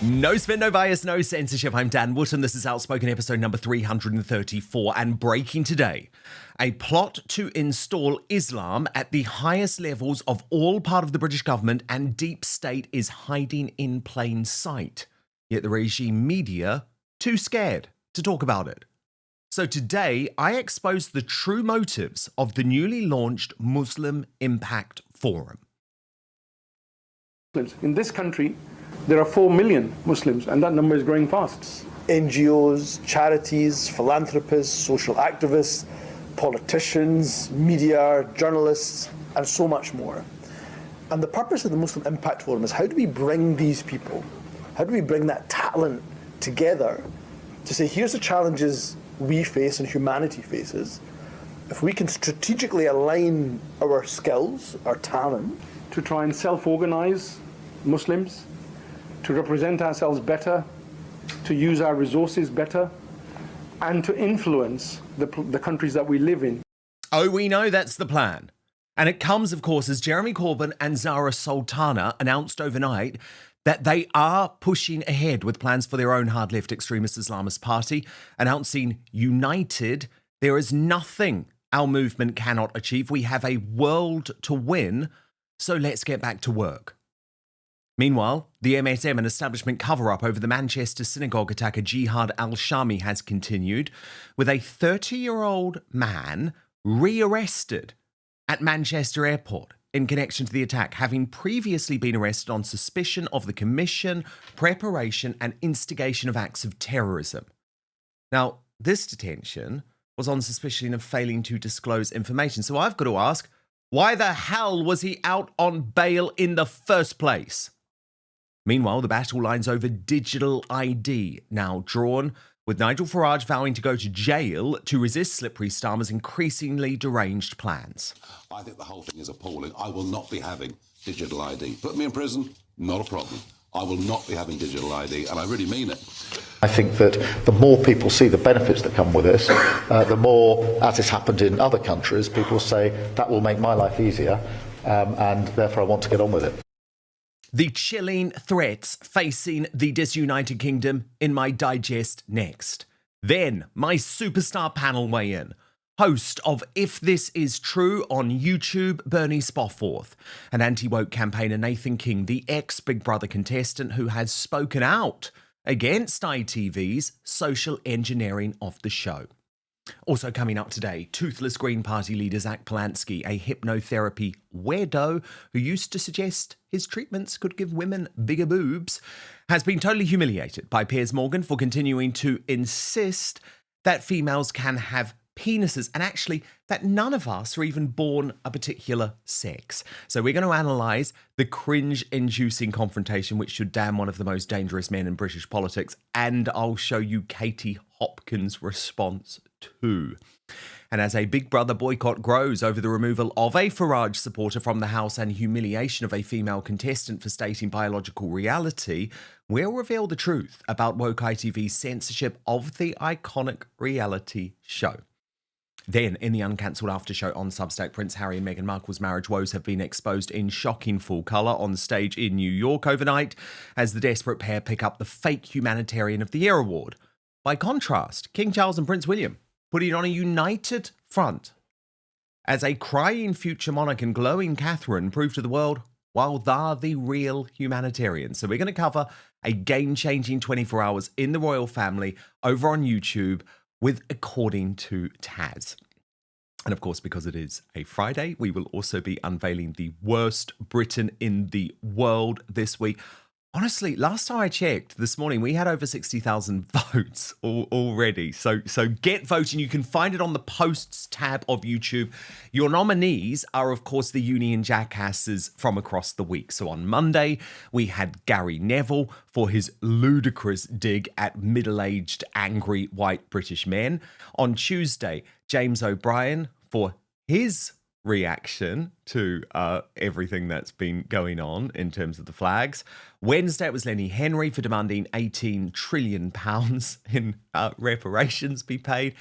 No spin, no bias, no censorship. I'm Dan Wootton. This is Outspoken episode number 334. And breaking today, a plot to install Islam at the highest levels of all part of the British government and deep state is hiding in plain sight. Yet the regime media too scared to talk about it. So today, I expose the true motives of the newly launched Muslim Impact Forum. In this country, there are 4 million Muslims, and that number is growing fast. NGOs, charities, philanthropists, social activists, politicians, media, journalists, and so much more. And the purpose of the Muslim Impact Forum is how do we bring these people, how do we bring that talent together to say, here's the challenges we face and humanity faces. If we can strategically align our skills, our talent, to try and self-organize Muslims, to represent ourselves better, to use our resources better, and to influence the countries that we live in. Oh, we know that's the plan. And it comes, of course, as Jeremy Corbyn and Zarah Sultana announced overnight that they are pushing ahead with plans for their own hard-left extremist Islamist party, announcing united, there is nothing our movement cannot achieve. We have a world to win, so let's get back to work. Meanwhile, the MSM and establishment cover-up over the Manchester synagogue attacker Jihad Al-Shamie has continued, with a 30-year-old man rearrested at Manchester Airport in connection to the attack, having previously been arrested on suspicion of the commission, preparation and instigation of acts of terrorism. Now, this detention was on suspicion of failing to disclose information. So I've got to ask, why the hell was he out on bail in the first place? Meanwhile, the battle lines over digital ID now drawn, with Nigel Farage vowing to go to jail to resist slippery Starmer's increasingly deranged plans. I think the whole thing is appalling. I will not be having digital ID. Put me in prison, not a problem. I will not be having digital ID, and I really mean it. I think that the more people see the benefits that come with this, the more, as has happened in other countries, people say, that will make my life easier, and therefore I want to get on with it. The chilling threats facing the disunited kingdom in my digest next. Then, my superstar panel weigh in. Host of If This Is True on YouTube, Bernie Spofford, and anti-woke campaigner Nathan King, the ex-Big Brother contestant who has spoken out against ITV's social engineering of the show. Also coming up today, toothless Green Party leader Zach Polanski, a hypnotherapy weirdo who used to suggest his treatments could give women bigger boobs, has been totally humiliated by Piers Morgan for continuing to insist that females can have penises, and actually that none of us are even born a particular sex. So we're going to analyse the cringe-inducing confrontation which should damn one of the most dangerous men in British politics, and I'll show you Katie Hopkins' response too. And as a Big Brother boycott grows over the removal of a Farage supporter from the House and humiliation of a female contestant for stating biological reality, we'll reveal the truth about woke ITV's censorship of the iconic reality show. Then, in the uncancelled after show on Substack, Prince Harry and Meghan Markle's marriage woes have been exposed in shocking full colour on stage in New York overnight, as the desperate pair pick up the fake Humanitarian of the Year award. By contrast, King Charles and Prince William putting on a united front, as a crying future monarch and glowing Catherine prove to the world, while they're the real humanitarians. So we're going to cover a game-changing 24 hours in the royal family over on YouTube with According to Taz. And of course, because it is a Friday, we will also be unveiling the worst Britain in the world this week. Honestly, last time I checked this morning, we had over 60,000 votes already. So get voting. You can find it on the posts tab of YouTube. Your nominees are, of course, the Union Jackasses from across the week. So on Monday, we had Gary Neville for his ludicrous dig at middle-aged, angry white British men. On Tuesday, James O'Brien for his reaction to everything that's been going on in terms of the flags. Wednesday, it was Lenny Henry for demanding £18 trillion in reparations be paid.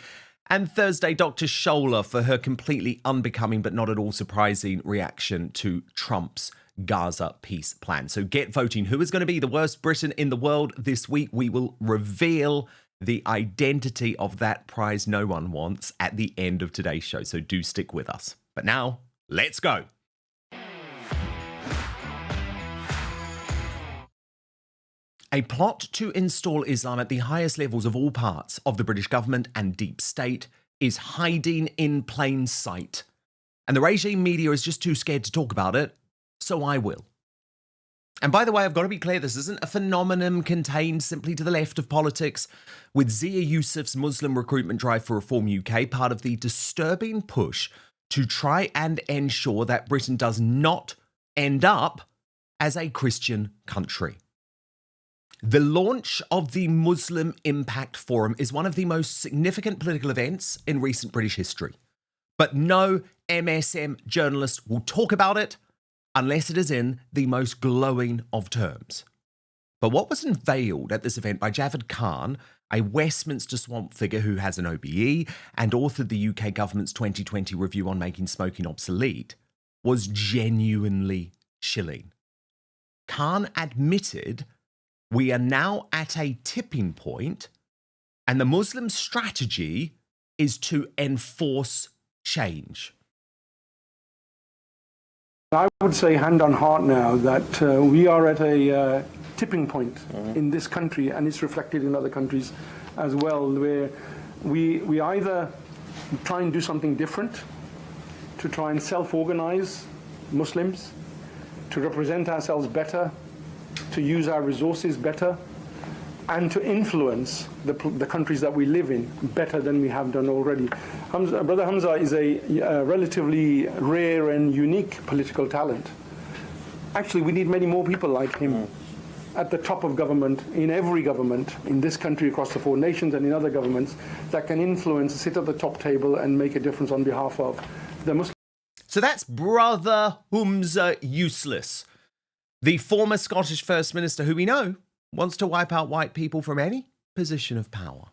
And Thursday, Dr. Scholler for her completely unbecoming but not at all surprising reaction to Trump's Gaza peace plan. So get voting. Who is going to be the worst Briton in the world this week? We will reveal the identity of that prize no one wants at the end of today's show. So do stick with us. But now, let's go. A plot to install Islam at the highest levels of all parts of the British government and deep state is hiding in plain sight. And the regime media is just too scared to talk about it, so I will. And by the way, I've got to be clear, this isn't a phenomenon contained simply to the left of politics, with Zia Yusuf's Muslim recruitment drive for Reform UK part of the disturbing push to try and ensure that Britain does not end up as a Christian country. The launch of the Muslim Impact Forum is one of the most significant political events in recent British history. But no MSM journalist will talk about it unless it is in the most glowing of terms. But what was unveiled at this event by Javad Khan, a Westminster swamp figure who has an OBE and authored the UK government's 2020 review on making smoking obsolete, was genuinely chilling. Khan admitted we are now at a tipping point, and the Muslim strategy is to enforce change. I would say hand on heart now that we are at a tipping point in this country, and it's reflected in other countries as well, where we either try and do something different to try and self-organize Muslims, to represent ourselves better, to use our resources better, and to influence the countries that we live in better than we have done already. Brother Hamza is a relatively rare and unique political talent. Actually, we need many more people like him at the top of government, in every government, in this country, across the 4 nations, and in other governments, that can influence, sit at the top table and make a difference on behalf of the Muslims. So that's Brother Humza Useless, the former Scottish First Minister who we know wants to wipe out white people from any position of power.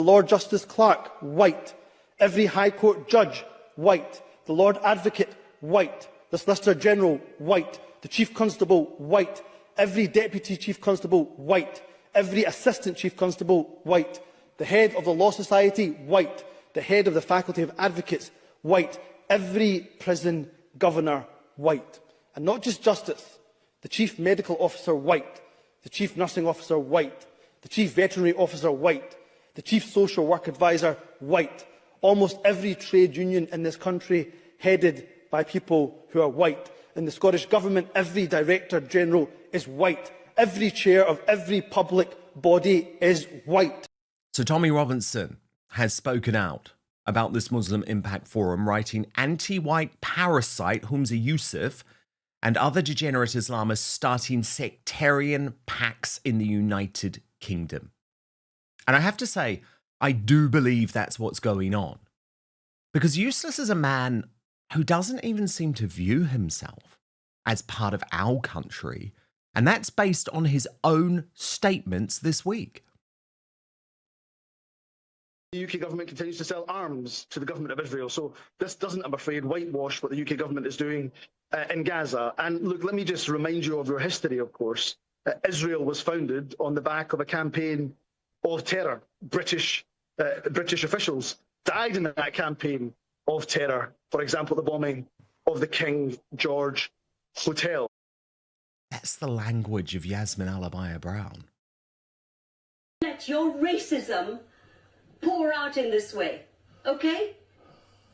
Lord Justice Clark, white. Every High Court judge, white. The Lord Advocate, white. The Solicitor General, white. The Chief Constable, white. Every Deputy Chief Constable, white. Every Assistant Chief Constable, white. The Head of the Law Society, white. The Head of the Faculty of Advocates, white. Every Prison Governor, white. And not just Justice. The Chief Medical Officer, white. The Chief Nursing Officer, white. The Chief Veterinary Officer, white. The Chief Social Work Advisor, white. Almost every trade union in this country headed by people who are white. In the Scottish Government, every Director General is white. Every chair of every public body is white. So Tommy Robinson has spoken out about this Muslim Impact Forum, writing anti-white parasite Humza Yusuf and other degenerate Islamists starting sectarian pacts in the United Kingdom. And I have to say, I do believe that's what's going on. Because Useless is a man who doesn't even seem to view himself as part of our country, and that's based on his own statements this week. The UK government continues to sell arms to the government of Israel. So this doesn't, I'm afraid, whitewash what the UK government is doing in Gaza. And look, let me just remind you of your history, of course. Israel was founded on the back of a campaign of terror. British officials died in that campaign of terror. For example, the bombing of the King George Hotel. That's the language of Yasmin Alabaya Brown. Let your racism pour out in this way, okay?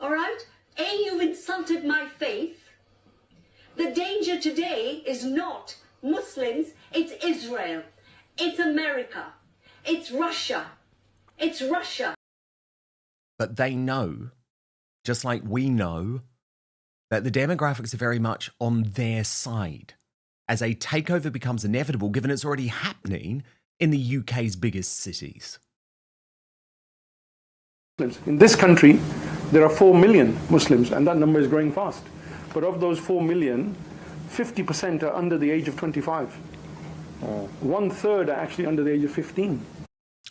All right? You've insulted my faith. The danger today is not Muslims, it's Israel, it's America, it's Russia, it's Russia. But they know, just like we know, that the demographics are very much on their side as a takeover becomes inevitable, given it's already happening in the UK's biggest cities. In this country, there are 4 million Muslims, and that number is growing fast. But of those 4 million, 50% are under the age of 25. 1/3 are actually under the age of 15.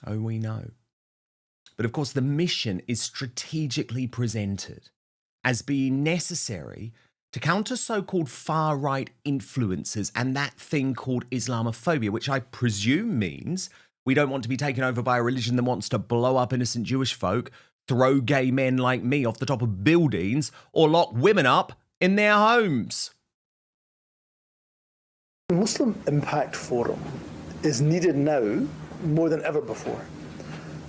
Oh, we know. But of course, the mission is strategically presented as being necessary to counter so-called far-right influences and that thing called Islamophobia, which I presume means we don't want to be taken over by a religion that wants to blow up innocent Jewish folk, throw gay men like me off the top of buildings, or lock women up in their homes. The Muslim Impact Forum is needed now more than ever before.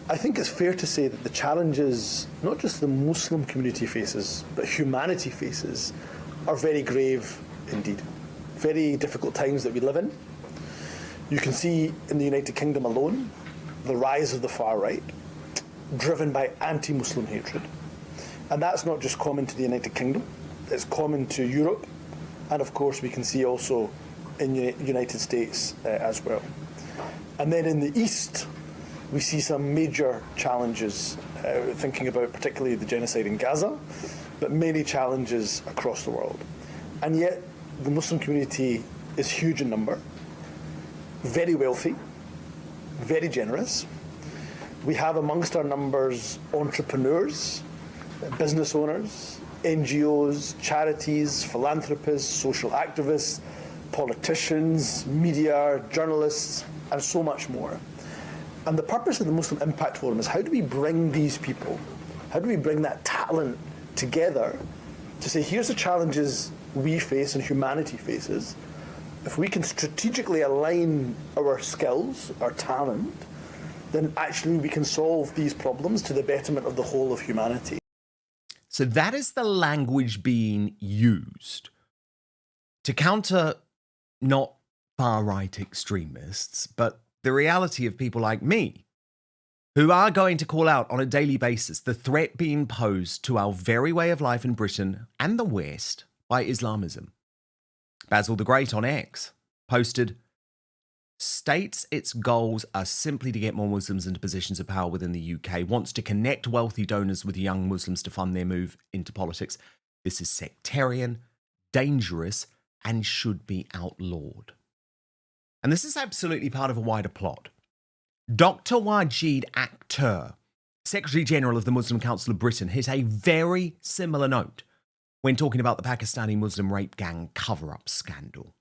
I think it's fair to say that the challenges not just the Muslim community faces, but humanity faces, are very grave indeed. Very difficult times that we live in. You can see in the United Kingdom alone the rise of the far right, driven by anti-Muslim hatred. And that's not just common to the United Kingdom, it's common to Europe, and of course we can see also in the United States as well. And then in the East, we see some major challenges, thinking about particularly the genocide in Gaza, but many challenges across the world. And yet, the Muslim community is huge in number, very wealthy, very generous. We have amongst our numbers entrepreneurs, business owners, NGOs, charities, philanthropists, social activists, politicians, media, journalists, and so much more. And the purpose of the Muslim Impact Forum is how do we bring these people, how do we bring that talent together to say, here's the challenges we face and humanity faces. If we can strategically align our skills, our talent, then actually we can solve these problems to the betterment of the whole of humanity. So that is the language being used to counter not far-right extremists, but the reality of people like me, who are going to call out on a daily basis the threat being posed to our very way of life in Britain and the West by Islamism. Basil the Great on X posted, states its goals are simply to get more Muslims into positions of power within the UK, wants to connect wealthy donors with young Muslims to fund their move into politics. This is sectarian, dangerous, and should be outlawed. And this is absolutely part of a wider plot. Dr. Wajid Akhtar, Secretary General of the Muslim Council of Britain, hit a very similar note when talking about the Pakistani Muslim rape gang cover-up scandal.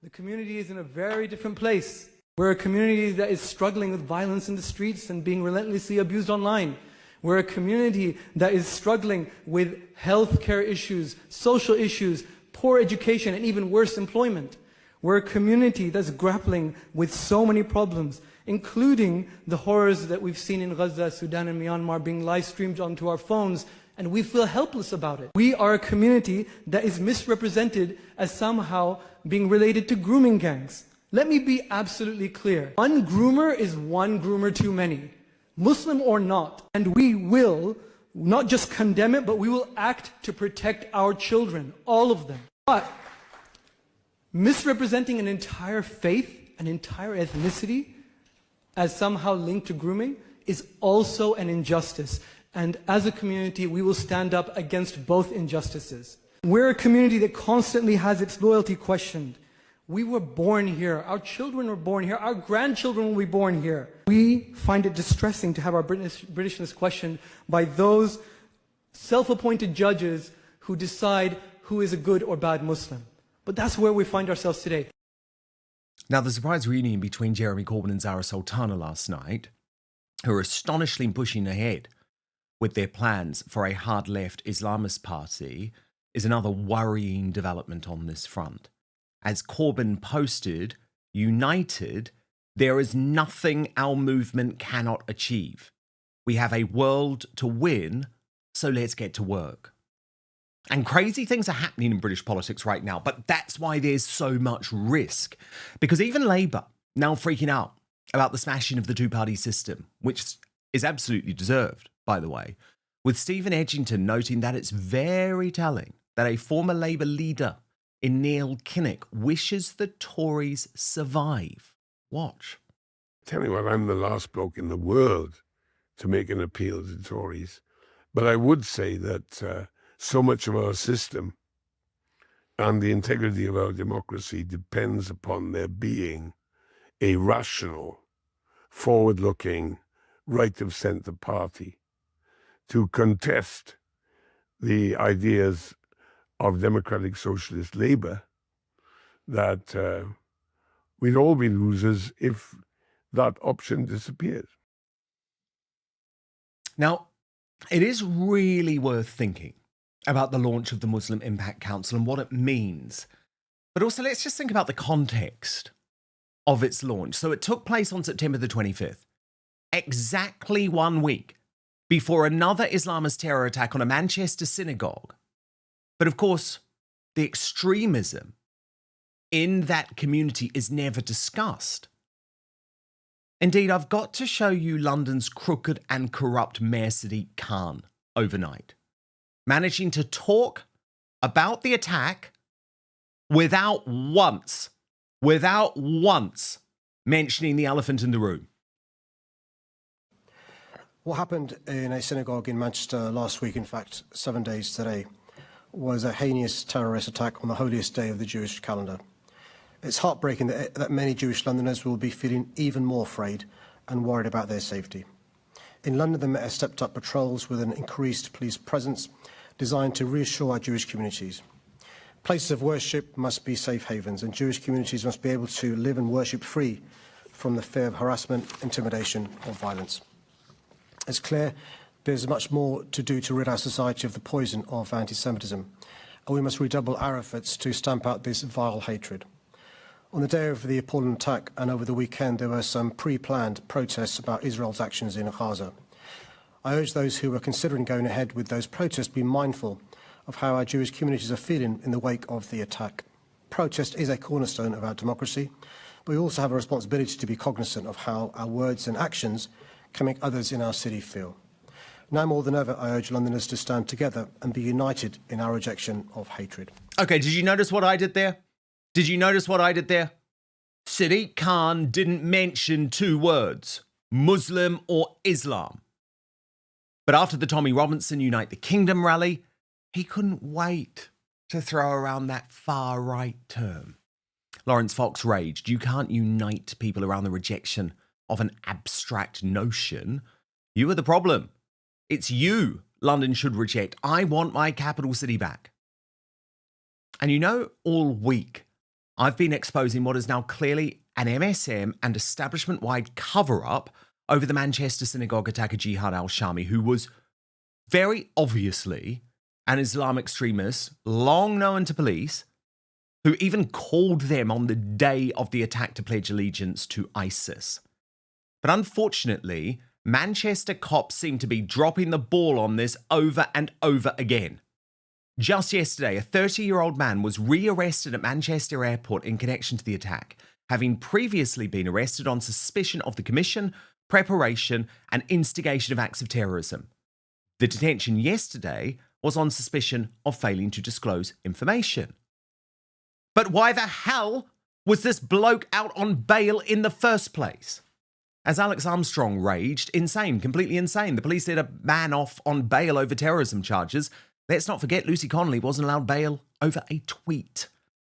The community is in a very different place. We're a community that is struggling with violence in the streets and being relentlessly abused online. We're a community that is struggling with healthcare issues, social issues, poor education, and even worse, employment. We're a community that's grappling with so many problems, including the horrors that we've seen in Gaza, Sudan, and Myanmar being live streamed onto our phones, and we feel helpless about it. We are a community that is misrepresented as somehow being related to grooming gangs. Let me be absolutely clear. One groomer is one groomer too many, Muslim or not. And we will not just condemn it, but we will act to protect our children, all of them. But misrepresenting an entire faith, an entire ethnicity, as somehow linked to grooming is also an injustice. And as a community, we will stand up against both injustices. We're a community that constantly has its loyalty questioned. We were born here. Our children were born here. Our grandchildren will be born here. We find it distressing to have our Britishness questioned by those self-appointed judges who decide who is a good or bad Muslim. But that's where we find ourselves today. Now, the surprise reunion between Jeremy Corbyn and Zarah Sultana last night, who are astonishingly pushing ahead with their plans for a hard-left Islamist party, is another worrying development on this front. As Corbyn posted, united, there is nothing our movement cannot achieve. We have a world to win, so let's get to work. And crazy things are happening in British politics right now, but that's why there's so much risk. Because even Labour, now freaking out about the smashing of the two-party system, which is absolutely deserved, by the way, with Stephen Edgington noting that it's very telling that a former Labour leader in Neil Kinnock wishes the Tories survive. Watch. Tell you what, I'm the last bloke in the world to make an appeal to Tories. But I would say that so much of our system and the integrity of our democracy depends upon there being a rational, forward-looking, right-of-centre party to contest the ideas of democratic socialist Labour, that we'd all be losers if that option disappeared. Now, it is really worth thinking about the launch of the Muslim Impact Council and what it means. But also, let's just think about the context of its launch. So it took place on September the 25th, exactly 1 week before another Islamist terror attack on a Manchester synagogue. But of course, the extremism in that community is never discussed. Indeed, I've got to show you London's crooked and corrupt Mayor Sadiq Khan overnight, managing to talk about the attack without once mentioning the elephant in the room. What happened in a synagogue in Manchester last week, in fact 7 days today, was a heinous terrorist attack on the holiest day of the Jewish calendar. It's heartbreaking that many Jewish Londoners will be feeling even more afraid and worried about their safety. In London, the Met has stepped up patrols with an increased police presence designed to reassure our Jewish communities. Places of worship must be safe havens, and Jewish communities must be able to live and worship free from the fear of harassment, intimidation or violence. It's clear there's much more to do to rid our society of the poison of anti-Semitism, and we must redouble our efforts to stamp out this vile hatred. On the day of the appalling attack and over the weekend, there were some pre-planned protests about Israel's actions in Gaza. I urge those who are considering going ahead with those protests to be mindful of how our Jewish communities are feeling in the wake of the attack. Protest is a cornerstone of our democracy, but we also have a responsibility to be cognizant of how our words and actions can make others in our city feel. Now more than ever, I urge Londoners to stand together and be united in our rejection of hatred. Okay, did you notice what I did there? Did you notice what I did there? Sadiq Khan didn't mention two words, Muslim or Islam. But after the Tommy Robinson Unite the Kingdom rally, he couldn't wait to throw around that far-right term. Lawrence Fox raged, you can't unite people around the rejection of an abstract notion. You are the problem. It's you London should reject. I want my capital city back. And you know, all week, I've been exposing what is now clearly an MSM and establishment-wide cover-up over the Manchester synagogue attacker Jihad Al-Shamie, who was very obviously an Islamic extremist, long known to police, who even called them on the day of the attack to pledge allegiance to ISIS. But unfortunately, Manchester cops seem to be dropping the ball on this over and over again. Just yesterday, a 30-year-old man was rearrested at Manchester Airport in connection to the attack, having previously been arrested on suspicion of the commission, preparation, and instigation of acts of terrorism. The detention yesterday was on suspicion of failing to disclose information. But why the hell was this bloke out on bail in the first place? As Alex Armstrong raged, insane, completely insane. The police let a man off on bail over terrorism charges. Let's not forget Lucy Connolly wasn't allowed bail over a tweet.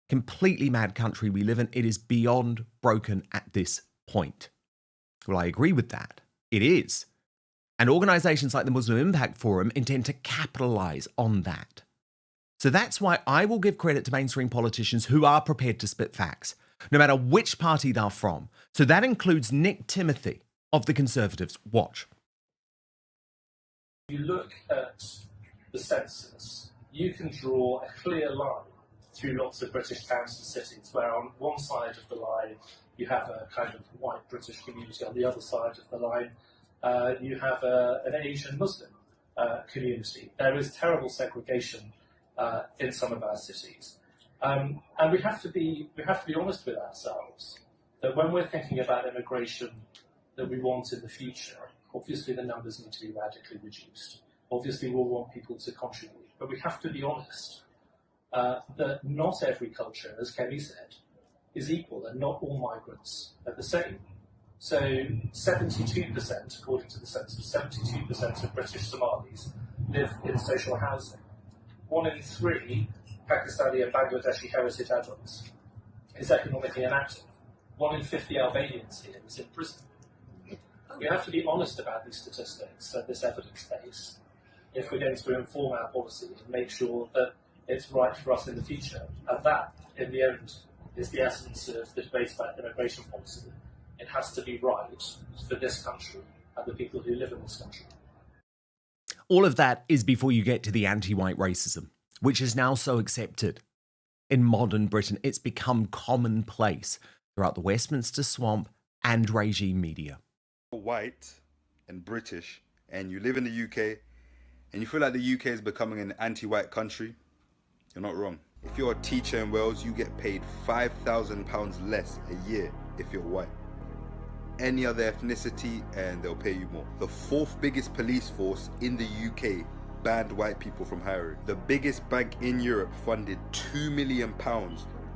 Completely mad country we live in. It is beyond broken at this point. Well, I agree with that. It is. And organisations like the Muslim Impact Forum intend to capitalise on that. So that's why I will give credit to mainstream politicians who are prepared to spit facts, no matter which party they're from. So that includes Nick Timothy of the Conservatives. Watch. You look at the census, you can draw a clear line through lots of British towns and cities, where on one side of the line you have a kind of white British community, on the other side of the line you have an Asian Muslim community. There is terrible segregation in some of our cities. And we have to be honest with ourselves that when we're thinking about immigration that we want in the future, obviously the numbers need to be radically reduced. Obviously we'll want people to contribute, but we have to be honest that not every culture, as Kelly said, is equal, and not all migrants are the same. So 72%, according to the census, 72% of British Somalis live in social housing. 1 in 3 Pakistani and Bangladeshi heritage adults is economically inactive. 1 in 50 Albanians here is in prison. We have to be honest about these statistics and this evidence base if we're going to inform our policy and make sure that it's right for us in the future. And that, in the end, is the essence of the debate about immigration policy. It has to be right for this country and the people who live in this country. All of that is before you get to the anti-white racism, which is now so accepted. In modern Britain, it's become commonplace throughout the Westminster swamp and regime media. White and British, and you live in the UK, and you feel like the UK is becoming an anti-white country, you're not wrong. If you're a teacher in Wales, you get paid £5,000 less a year if you're white. Any other ethnicity and they'll pay you more. The fourth biggest police force in the UK banned white people from hiring. The biggest bank in Europe funded £2 million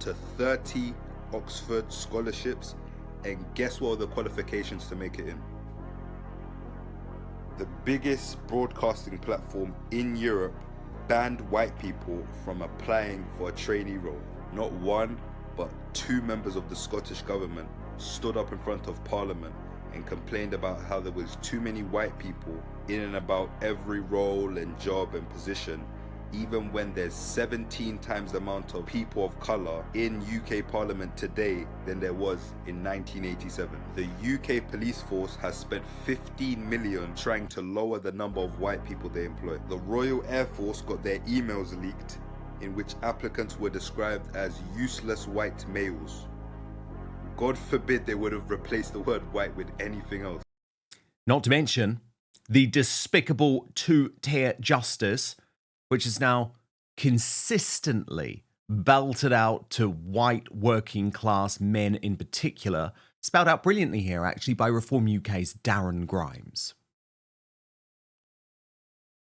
to 30 Oxford scholarships, and guess what are the qualifications to make it in? The biggest broadcasting platform in Europe banned white people from applying for a trainee role. Not one, but two members of the Scottish government stood up in front of Parliament and complained about how there was too many white people in and about every role and job and position, even when there's 17 times the amount of people of colour in UK Parliament today than there was in 1987. The UK police force has spent 15 million trying to lower the number of white people they employ. The Royal Air Force got their emails leaked in which applicants were described as useless white males. God forbid they would have replaced the word white with anything else. Not to mention the despicable two-tier justice, which is now consistently belted out to white working class men in particular, spelled out brilliantly here actually by Reform UK's Darren Grimes.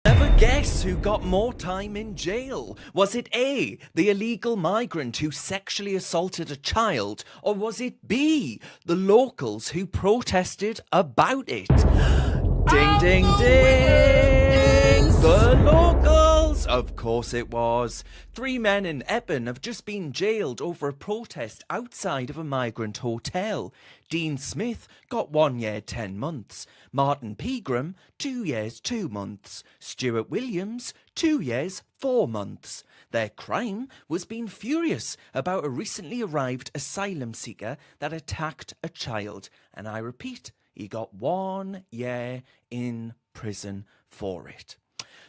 Never guess who got more time in jail. Was it A, the illegal migrant who sexually assaulted a child, or was it B, the locals who protested about it? Ding, ding, ding! The locals! Of course it was. 3 men in Epping have just been jailed over a protest outside of a migrant hotel. Dean Smith got 1 year, 10 months. Martin Pegram, 2 years, 2 months. Stuart Williams, 2 years, 4 months. Their crime was being furious about a recently arrived asylum seeker that attacked a child. And I repeat, he got 1 year in prison for it.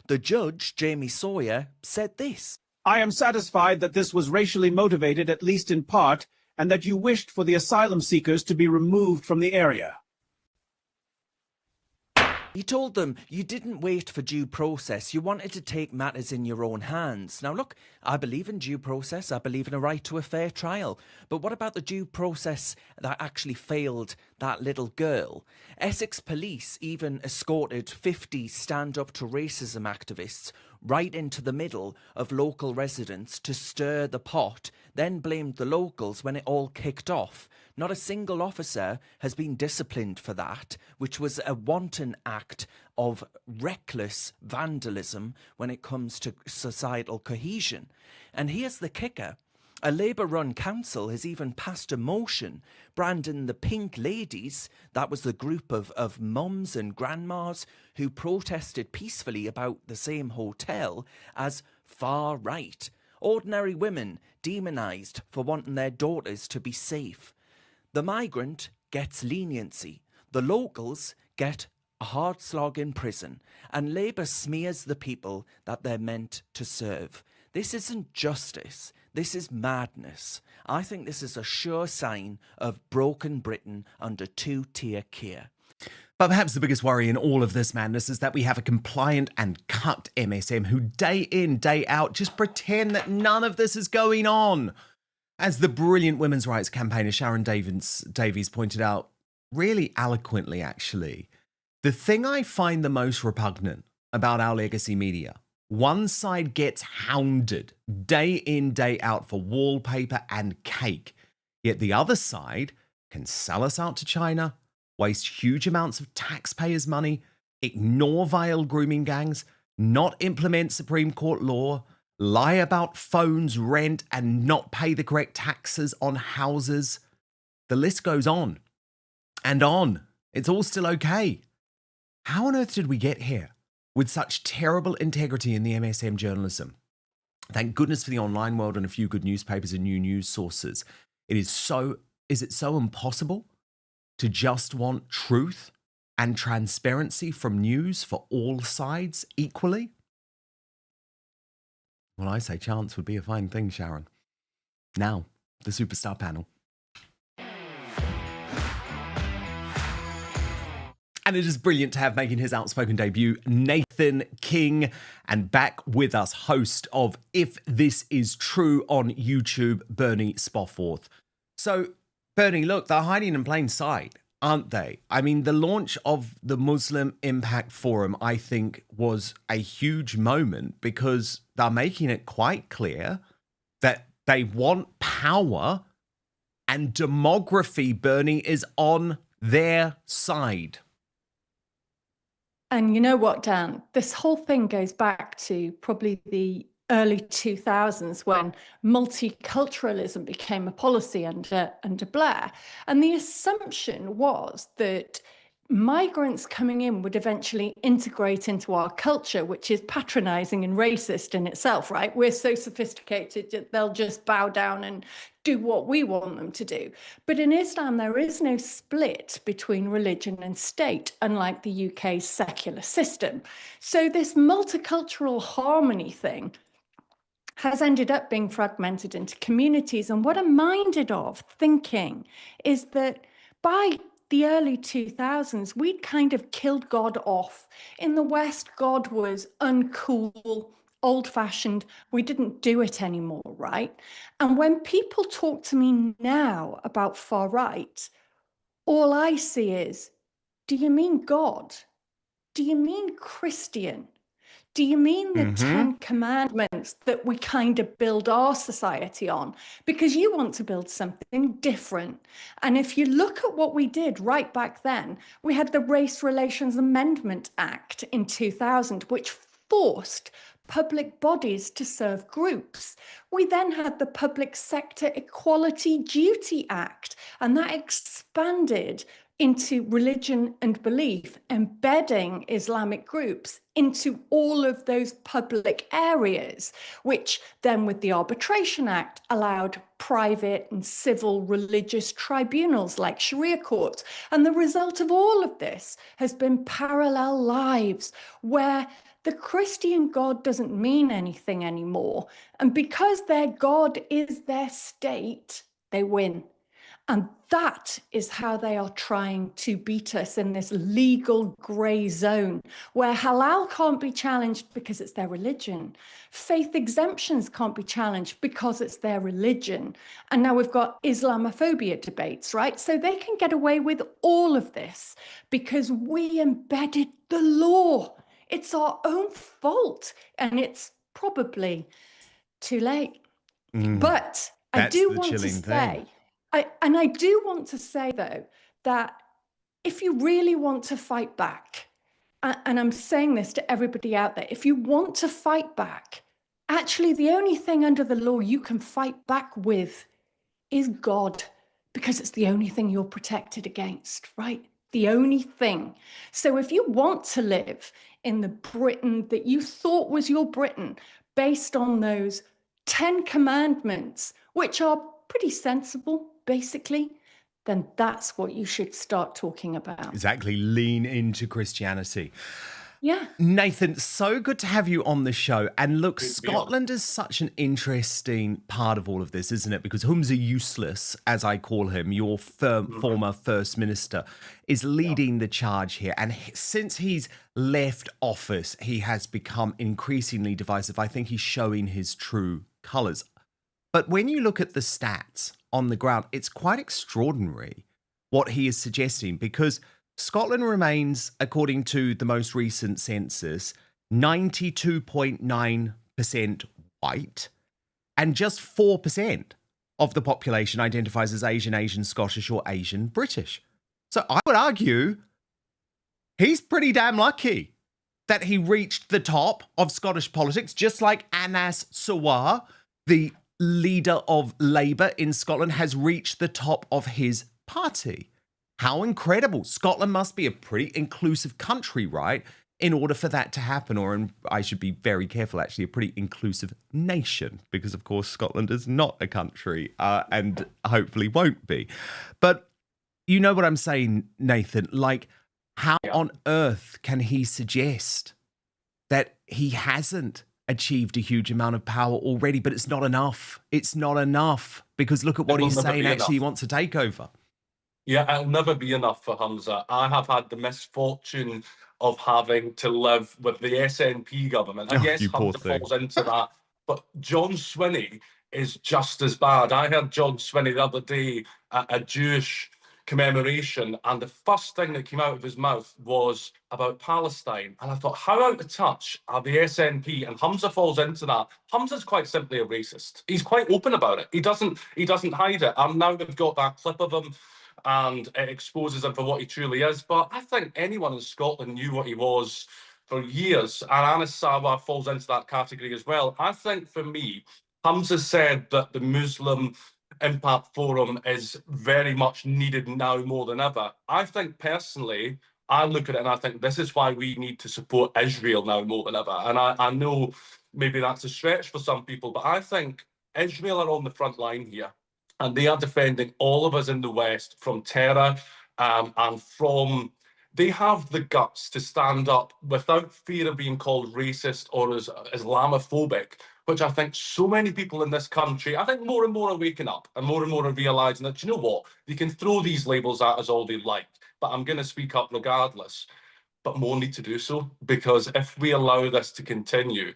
The judge, Jamie Sawyer, said this. I am satisfied that this was racially motivated, at least in part, and that you wished for the asylum seekers to be removed from the area. He told them you didn't wait for due process, you wanted to take matters in your own hands. Now look, I believe in due process, I believe in a right to a fair trial. But what about the due process that actually failed that little girl? Essex police even escorted 50 stand-up to racism activists right into the middle of local residents to stir the pot, then blamed the locals when it all kicked off. Not a single officer has been disciplined for that, which was a wanton act of reckless vandalism when it comes to societal cohesion. And here's the kicker. A Labour-run council has even passed a motion branding the Pink Ladies, that was the group of mums and grandmas who protested peacefully about the same hotel, as far right. Ordinary women demonised for wanting their daughters to be safe. The migrant gets leniency. The locals get a hard slog in prison. And Labour smears the people that they're meant to serve. This isn't justice. This is madness. I think this is a sure sign of broken Britain under two-tier care. But perhaps the biggest worry in all of this madness is that we have a compliant and cut MSM who day in, day out just pretend that none of this is going on. As the brilliant women's rights campaigner Sharon Davies pointed out, really eloquently actually, the thing I find the most repugnant about our legacy media, one side gets hounded day in, day out for wallpaper and cake, yet the other side can sell us out to China, waste huge amounts of taxpayers' money, ignore vile grooming gangs, not implement Supreme Court law, lie about phones, rent, and not pay the correct taxes on houses. The list goes on and on. It's all still okay. How on earth did we get here with such terrible integrity in the MSM journalism? Thank goodness for the online world and a few good newspapers and new news sources. Is it so impossible to just want truth and transparency from news for all sides equally? Well, I say chance would be a fine thing, Sharon. Now, the superstar panel. And it is brilliant to have making his Outspoken debut, Nathan King, and back with us, host of If This Is True on YouTube, Bernie Spofford. So, Bernie, look, they're hiding in plain sight, aren't they? I mean, the launch of the Muslim Impact Forum, I think, was a huge moment because they're making it quite clear that they want power, and demography, Bernie, is on their side. And you know what, Dan? This whole thing goes back to probably the early 2000s when multiculturalism became a policy under Blair. And the assumption was that migrants coming in would eventually integrate into our culture, which is patronizing and racist in itself, right? We're so sophisticated that they'll just bow down and do what we want them to do. But in Islam, there is no split between religion and state, unlike the UK's secular system. So this multicultural harmony thing has ended up being fragmented into communities. And what I'm minded of thinking is that by the early 2000s, we'd kind of killed God off. In the West, God was uncool, old-fashioned. We didn't do it anymore, right? And when people talk to me now about far right, all I see is, do you mean God? Do you mean Christian? Do you mean the 10 commandments that we kind of build our society on? Because you want to build something different. And if you look at what we did right back then, we had the Race Relations Amendment Act in 2000, which forced public bodies to serve groups. We then had the Public Sector Equality Duty Act, and that expanded into religion and belief, embedding Islamic groups into all of those public areas, which then with the Arbitration Act allowed private and civil religious tribunals like Sharia courts. And the result of all of this has been parallel lives where the Christian God doesn't mean anything anymore. And because their God is their state, they win. And that is how they are trying to beat us in this legal grey zone where halal can't be challenged because it's their religion. Faith exemptions can't be challenged because it's their religion. And now we've got Islamophobia debates, right? So they can get away with all of this because we embedded the law. It's our own fault. And it's probably too late. But I do want to say... I do want to say, though, that if you really want to fight back, and I'm saying this to everybody out there, if you want to fight back, actually the only thing under the law you can fight back with is God, because it's the only thing you're protected against, right? The only thing. So if you want to live in the Britain that you thought was your Britain, based on those 10 commandments, which are pretty sensible, basically, then that's what you should start talking about. Exactly. Lean into Christianity. Yeah. Nathan, so good to have you on the show. And look, Scotland is such an interesting part of all of this, isn't it? Because Humza Useless, as I call him, your former First Minister, is leading the charge here. And since he's left office, he has become increasingly divisive. I think he's showing his true colours. But when you look at the stats on the ground, it's quite extraordinary what he is suggesting, because Scotland remains, according to the most recent census, 92.9% white, and just 4% of the population identifies as Asian Scottish, or Asian British. So I would argue he's pretty damn lucky that he reached the top of Scottish politics, just like Anas Sawar, the leader of Labour in Scotland, has reached the top of his party. How incredible. Scotland must be a pretty inclusive country, right? in order for that to happen, or I should be very careful, actually, a pretty inclusive nation, because, of course, Scotland is not a country and hopefully won't be. But you know what I'm saying, Nathan? Like, how on earth can he suggest that he hasn't achieved a huge amount of power already, but it's not enough? It's not enough, because look at what he's saying. Actually, he wants to take over. Yeah, it'll never be enough for Hamza. I have had the misfortune of having to live with the SNP government. And yes, Hamza falls into that. But John Swinney is just as bad. I heard John Swinney the other day at a Jewish commemoration, and the first thing that came out of his mouth was about Palestine. And I thought, how out of touch are the SNP? And Hamza falls into that. Hamza's quite simply a racist. He's quite open about it. He doesn't hide it. And now they've got that clip of him, and it exposes him for what he truly is. But I think anyone in Scotland knew what he was for years, and Anas Sawa falls into that category as well. I think, for me, Hamza said that the Muslim Impact Forum is very much needed now more than ever. I think, personally, I look at it and I think this is why we need to support Israel now more than ever. And I know maybe that's a stretch for some people, but I think Israel are on the front line here. And they are defending all of us in the West from terror, and from... They have the guts to stand up without fear of being called racist or as Islamophobic, which I think so many people in this country, I think more and more are waking up and more are realising that, you know what, they can throw these labels at us all they like, but I'm going to speak up regardless. But more need to do so, because if we allow this to continue,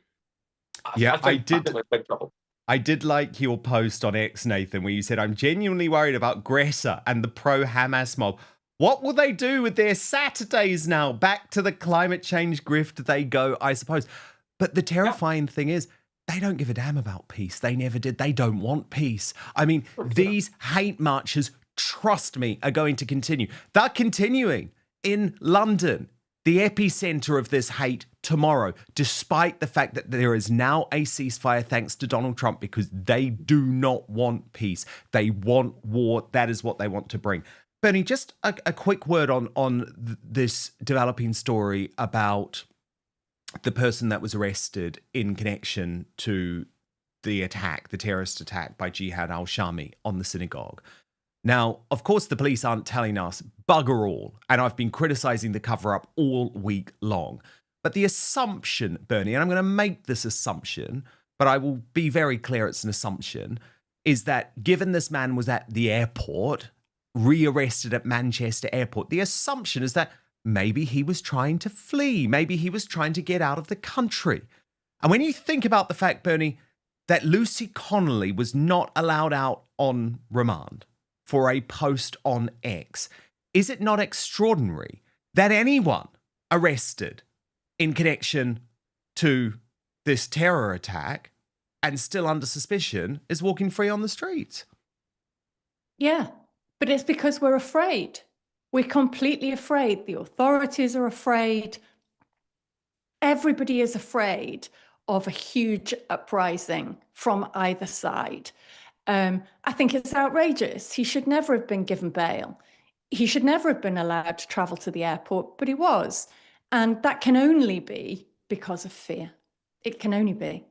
I think we're in big trouble. I did like your post on X, Nathan, where you said, I'm genuinely worried about Greta and the pro-Hamas mob. What will they do with their Saturdays now? Back to the climate change grift they go, I suppose. But the terrifying thing is, they don't give a damn about peace. They never did. They don't want peace. I mean, these hate marches, trust me, are going to continue. They're continuing in London, the epicenter of this hate, tomorrow, despite the fact that there is now a ceasefire thanks to Donald Trump, because they do not want peace. They want war. That is what they want to bring. Bernie, just a quick word on this developing story about the person that was arrested in connection to the attack, the terrorist attack by Jihad Al-Shamie on the synagogue. Now, of course, the police aren't telling us bugger all, and I've been criticizing the cover-up all week long. But the assumption, Bernie, and I'm going to make this assumption, but I will be very clear it's an assumption, is that given this man was at the airport, rearrested at Manchester Airport, the assumption is that maybe he was trying to flee. Maybe he was trying to get out of the country. And when you think about the fact, Bernie, that Lucy Connolly was not allowed out on remand for a post on X, is it not extraordinary that anyone arrested in connection to this terror attack and still under suspicion is walking free on the streets? Yeah, but it's because we're afraid. We're completely afraid. The authorities are afraid. Everybody is afraid of a huge uprising from either side. I think it's outrageous. He should never have been given bail. He should never have been allowed to travel to the airport, but he was. And that can only be because of fear. It can only be.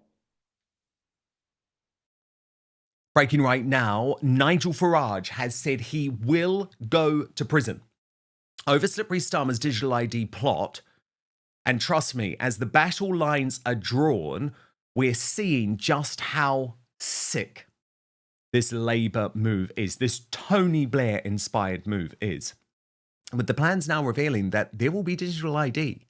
Breaking right now, Nigel Farage has said he will go to prison over Slippery Starmer's digital ID plot. And trust me, as the battle lines are drawn, we're seeing just how sick this Labour move is, this Tony Blair-inspired move is. With the plans now revealing that there will be digital ID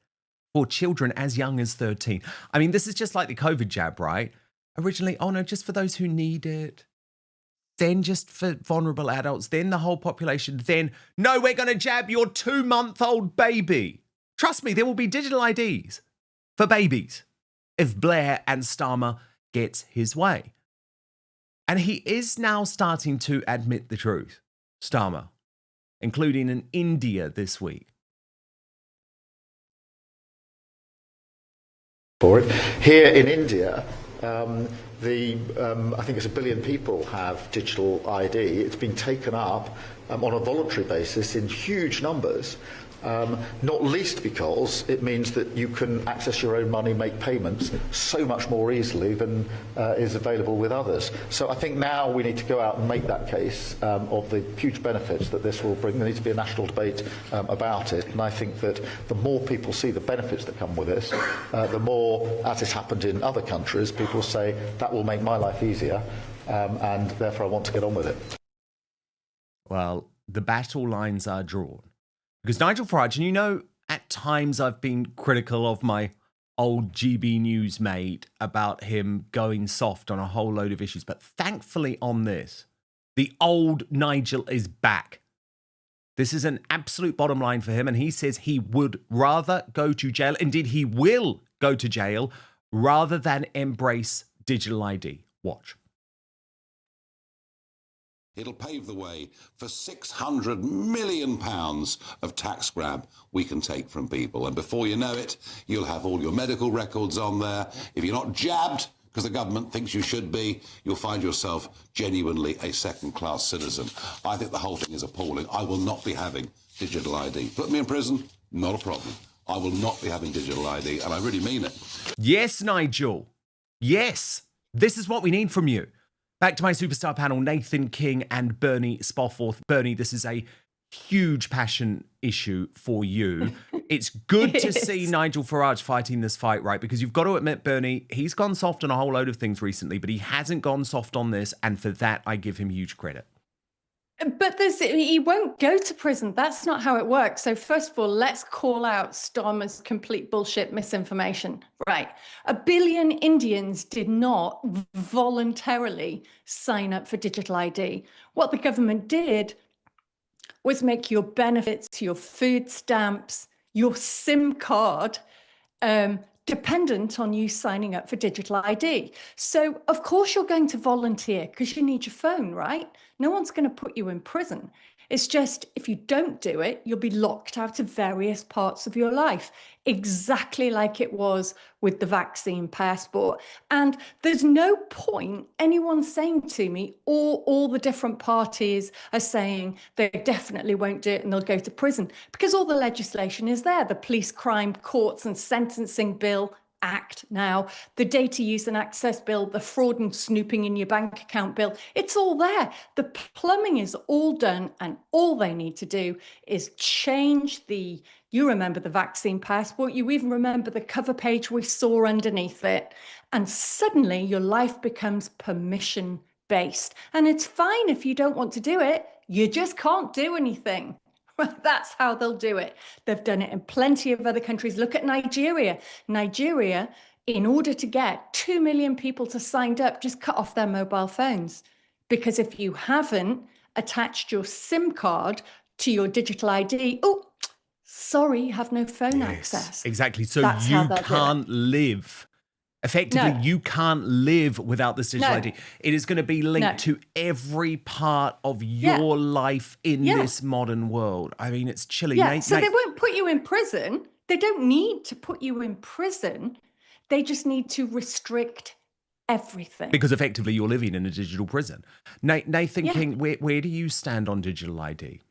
for children as young as 13. I mean, this is just like the COVID jab, right? Originally, oh no, just for those who need it. Then just for vulnerable adults, then the whole population, then, no, we're going to jab your 2-month-old baby. Trust me, there will be digital IDs for babies if Blair and Starmer gets his way. And he is now starting to admit the truth, Starmer, including in India this week. For it. Here in India, I think it's 1 billion people have digital ID. It's been taken up on a voluntary basis in huge numbers. Not least because it means that you can access your own money, make payments so much more easily than is available with others. So I think now we need to go out and make that case of the huge benefits that this will bring. There needs to be a national debate about it, and I think that the more people see the benefits that come with this, the more, as has happened in other countries, people say that will make my life easier, and therefore I want to get on with it. Well, the battle lines are drawn. Because Nigel Farage, and you know, at times I've been critical of my old GB News mate about him going soft on a whole load of issues. But thankfully on this, the old Nigel is back. This is an absolute bottom line for him. And he says he would rather go to jail. Indeed, he will go to jail rather than embrace digital ID. Watch. It'll pave the way for £600 million of tax grab we can take from people. And before you know it, you'll have all your medical records on there. If you're not jabbed, because the government thinks you should be, you'll find yourself genuinely a second-class citizen. I think the whole thing is appalling. I will not be having digital ID. Put me in prison, not a problem. I will not be having digital ID, and I really mean it. Yes, Nigel. Yes. This is what we need from you. Back to my superstar panel, Nathan King and Bernie Spofforth. Bernie, this is a huge passion issue for you. It's good to see Nigel Farage fighting this fight, right? Because you've got to admit, Bernie, he's gone soft on a whole load of things recently, but he hasn't gone soft on this. And for that, I give him huge credit. But he won't go to prison. That's not how it works. So first of all, let's call out Starmer's complete bullshit misinformation. Right. 1 billion Indians did not voluntarily sign up for digital ID. What the government did was make your benefits, your food stamps, your SIM card dependent on you signing up for digital ID. So of course you're going to volunteer because you need your phone, right? No one's going to put you in prison. It's just if you don't do it, you'll be locked out of various parts of your life, exactly like it was with the vaccine passport. And there's no point anyone saying to me, all the different parties are saying they definitely won't do it and they'll go to prison, because all the legislation is there. The Police Crime Courts and Sentencing Bill Act now, the Data Use and Access Bill, the fraud and snooping in your bank account bill, it's all there. The plumbing is all done, and all they need to do is change you remember the vaccine passport, you even remember the cover page we saw underneath it, and suddenly your life becomes permission-based. And it's fine if you don't want to do it, you just can't do anything. That's how they'll do it. They've done it in plenty of other countries. Look at Nigeria. Nigeria, in order to get 2 million people to sign up, just cut off their mobile phones. Because if you haven't attached your SIM card to your digital ID, oh, sorry, you have no phone access. Exactly. So you can't live. Effectively, you can't live without this digital ID. It is going to be linked to every part of your life in this modern world. I mean, it's chilling. Yeah, so they won't put you in prison. They don't need to put you in prison. They just need to restrict everything. Because effectively, you're living in a digital prison. Nathan King, where do you stand on digital ID?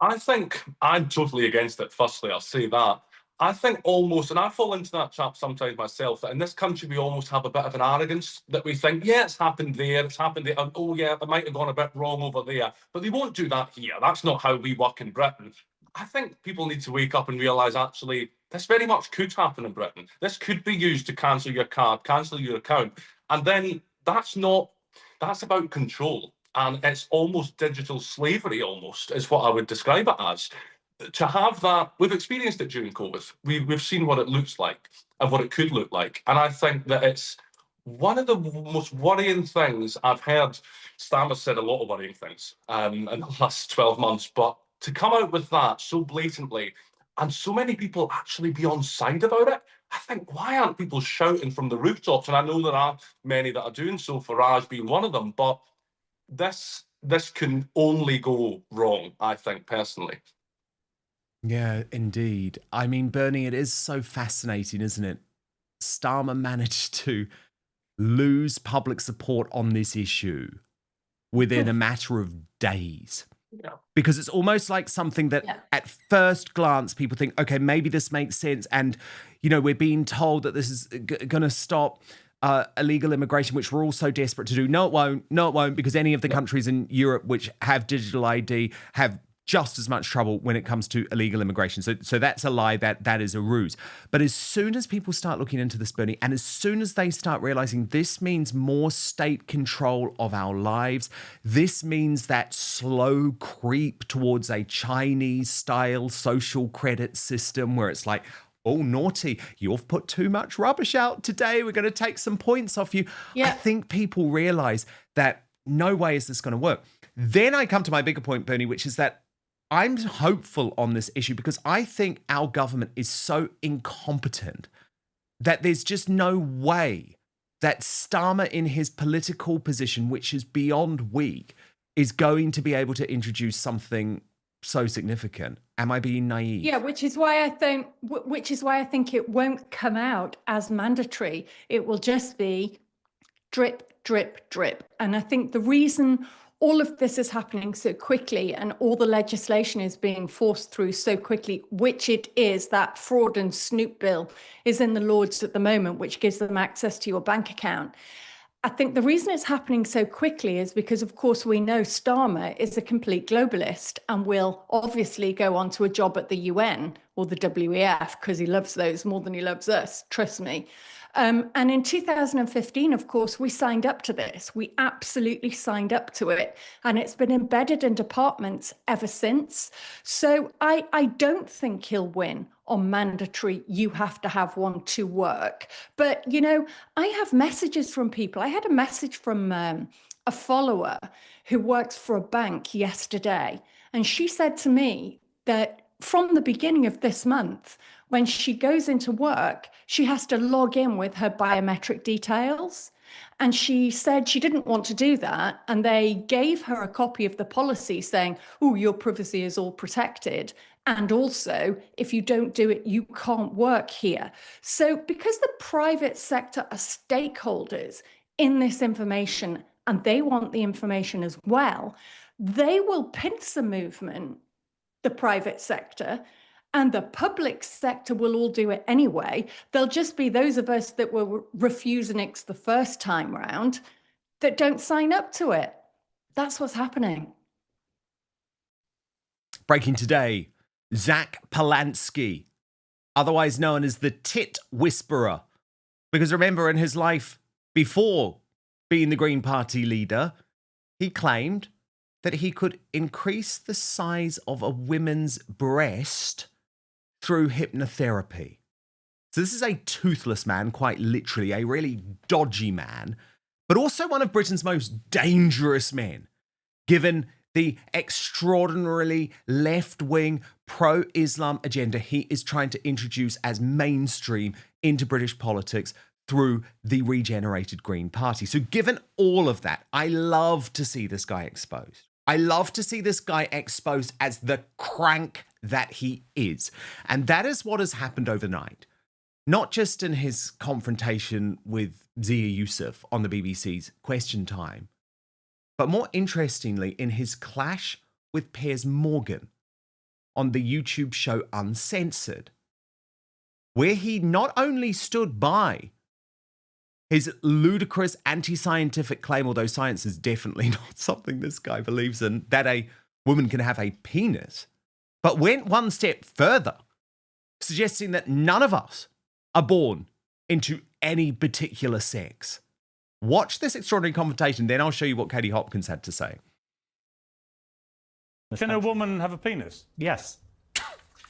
I think I'm totally against it, firstly, I'll say that. I think almost, and I fall into that trap sometimes myself, that in this country we almost have a bit of an arrogance that we think, yeah, it's happened there, and oh yeah, they might have gone a bit wrong over there, but they won't do that here. That's not how we work in Britain. I think people need to wake up and realise, actually, this very much could happen in Britain. This could be used to cancel your card, cancel your account, and then that's about control. And it's almost digital slavery, almost, is what I would describe it as. To have that, we've experienced it during COVID. We've seen what it looks like and what it could look like. And I think that it's one of the most worrying things I've heard. Starmer said a lot of worrying things in the last 12 months, but to come out with that so blatantly and so many people actually be on side about it, I think, why aren't people shouting from the rooftops? And I know there are many that are doing so, Farage being one of them, but this can only go wrong, I think, personally. Yeah, indeed. I mean, Bernie, it is so fascinating, isn't it? Starmer managed to lose public support on this issue within a matter of days. Because it's almost like something that at first glance people think, okay, maybe this makes sense. And, you know, we're being told that this is going to stop illegal immigration, which we're all so desperate to do. No, it won't. No, it won't, because any of the countries in Europe which have digital ID have just as much trouble when it comes to illegal immigration. So that's a lie. That is a ruse. But as soon as people start looking into this, Bernie, and as soon as they start realizing this means more state control of our lives, this means that slow creep towards a Chinese-style social credit system where it's like, oh, naughty, you've put too much rubbish out today. We're going to take some points off you. I think people realize that no way is this going to work. Then I come to my bigger point, Bernie, which is that I'm hopeful on this issue because I think our government is so incompetent that there's just no way that Starmer in his political position, which is beyond weak, is going to be able to introduce something so significant. Am I being naive? Yeah, which is why I think it won't come out as mandatory. It will just be drip, drip, drip. And I think the reason all of this is happening so quickly and all the legislation is being forced through so quickly, which it is, that fraud and snoop bill is in the Lords at the moment, which gives them access to your bank account. I think the reason it's happening so quickly is because, of course, we know Starmer is a complete globalist and will obviously go on to a job at the UN or the WEF because he loves those more than he loves us, trust me. And in 2015, of course, we signed up to this. We absolutely signed up to it. And it's been embedded in departments ever since. So I don't think he'll win on mandatory, you have to have one to work. But, you know, I have messages from people. I had a message from a follower who works for a bank yesterday. And she said to me that from the beginning of this month, when she goes into work, she has to log in with her biometric details. And she said she didn't want to do that. And they gave her a copy of the policy saying, oh, your privacy is all protected. And also, if you don't do it, you can't work here. So because the private sector are stakeholders in this information and they want the information as well, they will pincer movement, the private sector, and the public sector will all do it anyway. There'll just be those of us that were refusing it the first time round that don't sign up to it. That's what's happening. Breaking today, Zach Polanski, otherwise known as the Tit Whisperer. Because remember, in his life before being the Green Party leader, he claimed that he could increase the size of a woman's breast through hypnotherapy. So this is a toothless man, quite literally, a really dodgy man, but also one of Britain's most dangerous men, given the extraordinarily left-wing pro-Islam agenda he is trying to introduce as mainstream into British politics through the regenerated Green Party. So given all of that, I love to see this guy exposed. I love to see this guy exposed as the crank that he is. And that is what has happened overnight. Not just in his confrontation with Zia Youssef on the BBC's Question Time, but more interestingly, in his clash with Piers Morgan on the YouTube show Uncensored, where he not only stood by his ludicrous anti-scientific claim, although science is definitely not something this guy believes in, that a woman can have a penis, but went one step further, suggesting that none of us are born into any particular sex. Watch this extraordinary confrontation, then I'll show you what Katie Hopkins had to say. Can a woman have a penis? Yes.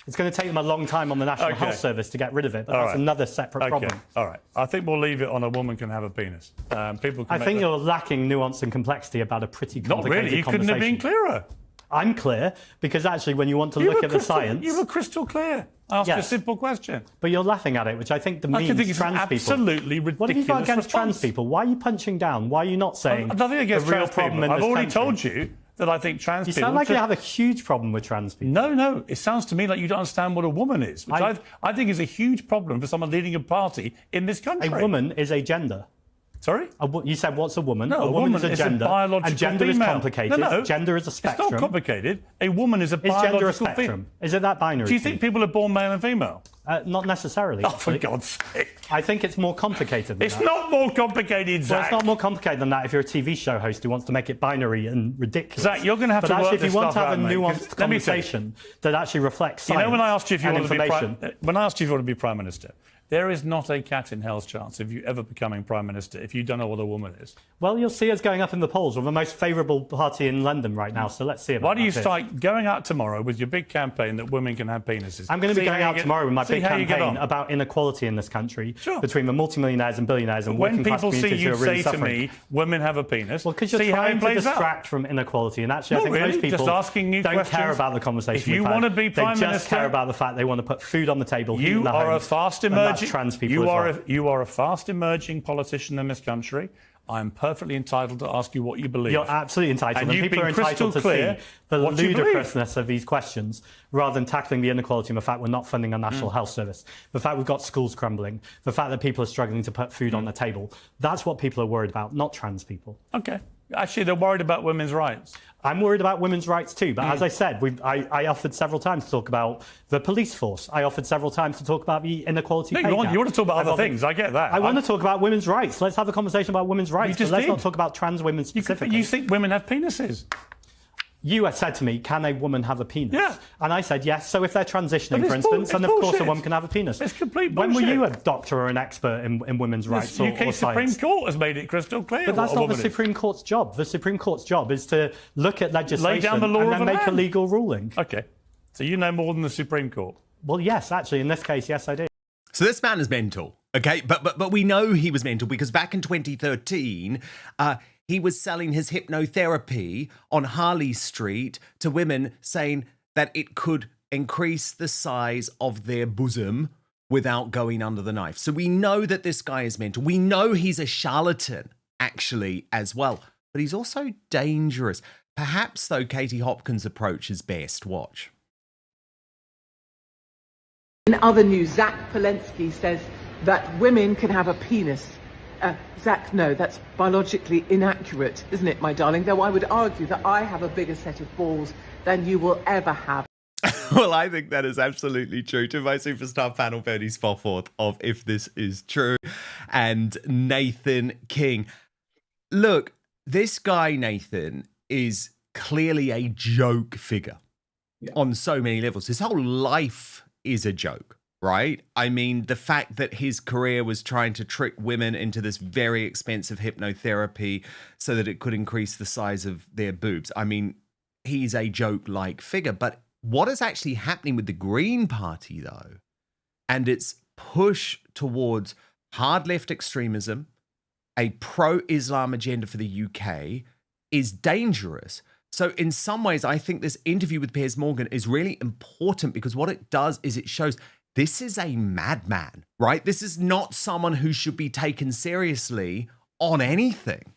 It's going to take them a long time on the National Health Service to get rid of it, but that's another separate problem. All right. I think we'll leave it on a woman can have a penis. People can I think you're lacking nuance and complexity about a pretty complicated Not really. You couldn't have been clearer. I'm clear, because actually when you want to look at the science... You were crystal clear. Ask a simple question. But you're laughing at it, which I think demeans trans people. Absolutely ridiculous. What have you got against trans people? Why are you punching down? Why are you not saying nothing against the real trans problem people. in this I've already country? told you that I think trans people... You sound like you have a huge problem with trans people. No. It sounds to me like you don't understand what a woman is, which I think is a huge problem for someone leading a party in this country. A woman is a gender. Sorry? You said, what's a woman? No, a woman is a gender. biological and gender female. is complicated. No. Gender is a spectrum. It's not complicated. A woman is a biological Is gender a spectrum? Is it that binary? Do you think people are born male and female? Not necessarily. Oh, for God's sake. I think it's more complicated than It's that. not more complicated, Zach. Well, it's not more complicated than that if you're a TV show host who wants to make it binary and ridiculous. Zach, you're going to have but to actually, work if you this want stuff to have out, a mate, nuanced conversation that actually reflects science, you know, when I asked you if you want information, when I asked you if you want to be Prime Minister, there is not a cat in hell's chance of you ever becoming Prime Minister if you don't know what a woman is. Well, you'll see us going up in the polls. We're the most favourable party in London right now, so let's see about Why do you that start going out tomorrow with your big campaign that women can have penises? I'm going to be going out tomorrow with my big campaign about about inequality in this country between the multimillionaires and billionaires and when working class people see communities you who are really say to suffering. me, women have a penis, Well, because you're see how trying it to plays distract out. from inequality, and actually, Not I think really, most people just asking you don't questions. care about the conversation. If you we've want had. to be Prime they just Minister, care about the fact they want to put food on the table. heat in you their are a homes, fast and that's emerging. trans people as well. You are a fast emerging politician in this country. I am perfectly entitled to ask you what you believe. You're absolutely entitled, and you've people are been crystal entitled to clear see the what you believe. ludicrousness of these questions, rather than tackling the inequality and the fact we're not funding a national health service, the fact we've got schools crumbling, the fact that people are struggling to put food on the table. That's what people are worried about, not trans people. Okay. Actually, they're worried about women's rights. I'm worried about women's rights too, but as I said, I offered several times to talk about the police force. I offered several times to talk about the inequality pay gap. You want to talk about other things, I get that. I want to talk about women's rights. Let's have a conversation about women's rights, but let's not talk about trans women specifically. You think women have penises? You said to me, can a woman have a penis? Yeah. And I said, yes. So if they're transitioning, for instance, then of course a woman can have a penis. It's complete When bullshit. were you a doctor or an expert in women's rights The or UK science? Supreme Court has made it crystal clear. But that's what a not the woman is. Supreme Court's job. The Supreme Court's job is to look at legislation Lay down the law and of then the make a land. legal ruling. Okay. So you know more than the Supreme Court? Well, yes, actually, in this case, yes, I do. So this man is mental, okay? But we know he was mental because back in 2013, he was selling his hypnotherapy on Harley Street to women, saying that it could increase the size of their bosom without going under the knife. So we know that this guy is mental. We know he's a charlatan, actually, as well. But he's also dangerous. Perhaps, though, Katie Hopkins' approach is best. Watch. In other news, Zach Polensky says that women can have a penis. Zach, no, that's biologically inaccurate, isn't it, my darling? Though I would argue that I have a bigger set of balls than you will ever have. Well, I think that is absolutely true. To my superstar panel, Bernie Spofford of If This Is True, and Nathan King. Look, this guy, Nathan, is clearly a joke figure on so many levels. His whole life is a joke, right? I mean, the fact that his career was trying to trick women into this very expensive hypnotherapy so that it could increase the size of their boobs. I mean, he's a joke-like figure. But what is actually happening with the Green Party, though, and its push towards hard left extremism, a pro-Islam agenda for the UK, is dangerous. So in some ways, I think this interview with Piers Morgan is really important because what it does is it shows this is a madman, right? This is not someone who should be taken seriously on anything.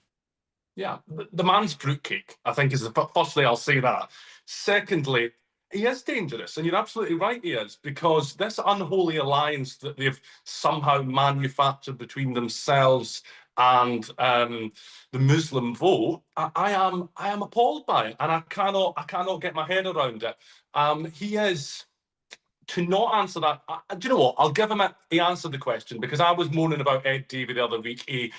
Yeah, the man's fruitcake, I think, is the firstly, I'll say that. Secondly, he is dangerous, and you're absolutely right, he is, because this unholy alliance that they've somehow manufactured between themselves and the Muslim vote, I am appalled by it, and I cannot get my head around it. He is. To not answer that, do you know what? I'll give him he answered the question, because I was moaning about Ed Davey the other week. He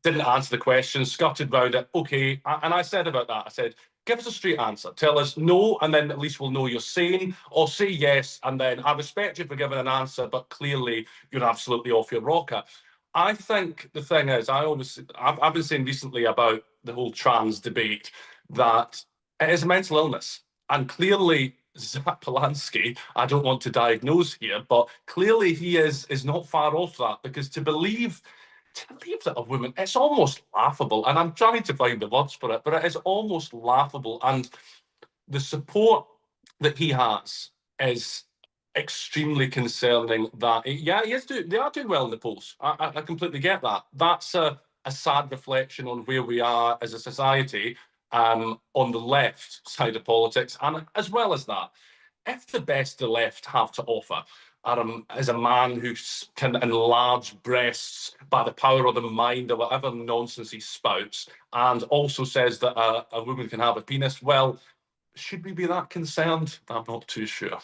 didn't answer the question, skirted round it. Okay, and I said about that, I said, give us a straight answer. Tell us no, and then at least we'll know you're sane, or say yes, and then I respect you for giving an answer, but clearly you're absolutely off your rocker. I think the thing is, I've been saying recently about the whole trans debate that it is a mental illness, and clearly Zach Polensky, I don't want to diagnose here, but clearly he is not far off that, because to believe that a woman, it's almost laughable, and I'm trying to find the words for it, but it is almost laughable, and the support that he has is extremely concerning. That they are doing well in the polls. I completely get that. That's a sad reflection on where we are as a society. On the left side of politics, and as well as that, if the best the left have to offer is a man who can enlarge breasts by the power of the mind or whatever nonsense he spouts, and also says that a woman can have a penis, well, should we be that concerned? I'm not too sure.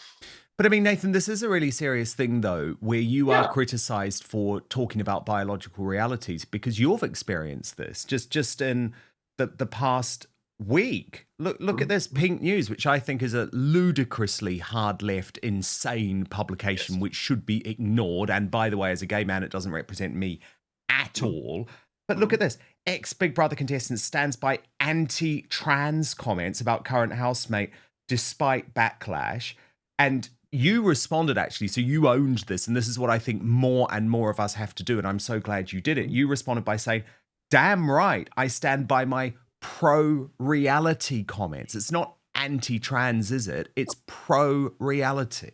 But I mean, Nathan, this is a really serious thing, though, where you are criticised for talking about biological realities because you've experienced this just in the past week. Look at this Pink News, which I think is a ludicrously hard left, insane publication which should be ignored. And by the way, as a gay man, it doesn't represent me at all. But look at this. Ex-Big Brother contestant stands by anti-trans comments about current housemate despite backlash. And you responded, actually, so you owned this. And this is what I think more and more of us have to do. And I'm so glad you did it. You responded by saying, damn right, I stand by my pro-reality comments. It's not anti-trans, is it? It's pro-reality.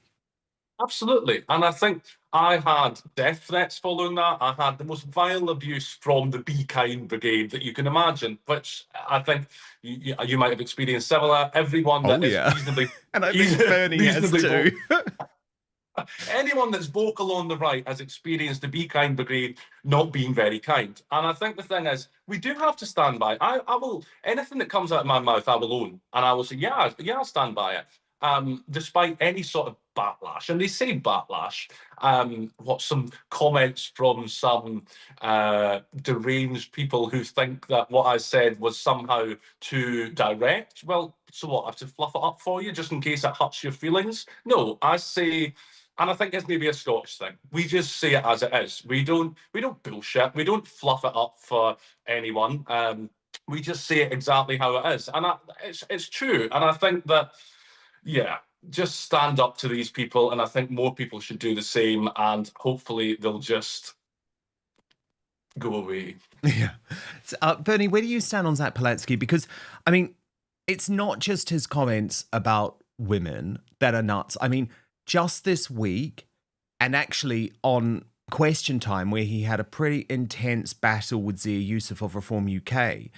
Absolutely. And I think I had death threats following that. I had the most vile abuse from the Be Kind Brigade that you can imagine, which I think you might have experienced similar. Everyone that is reasonably... And I think Bernie has too. Anyone that's vocal on the right has experienced the Be Kind Brigade not being very kind. And I think the thing is, we do have to stand by. I will, anything that comes out of my mouth, I will own. And I will say, yeah, I'll stand by it. Despite any sort of backlash. And they say backlash. Some comments from some deranged people who think that what I said was somehow too direct. Well, so what, I have to fluff it up for you just in case it hurts your feelings? No, I say... And I think it's maybe a Scottish thing. We just say it as it is. We don't bullshit. We don't fluff it up for anyone. We just say it exactly how it is. And it's true. And I think that, just stand up to these people. And I think more people should do the same. And hopefully they'll just go away. Yeah. Bernie, where do you stand on Zach Polanski? Because, I mean, it's not just his comments about women that are nuts. I mean, just this week, and actually on Question Time, where he had a pretty intense battle with Zia Youssef of Reform UK,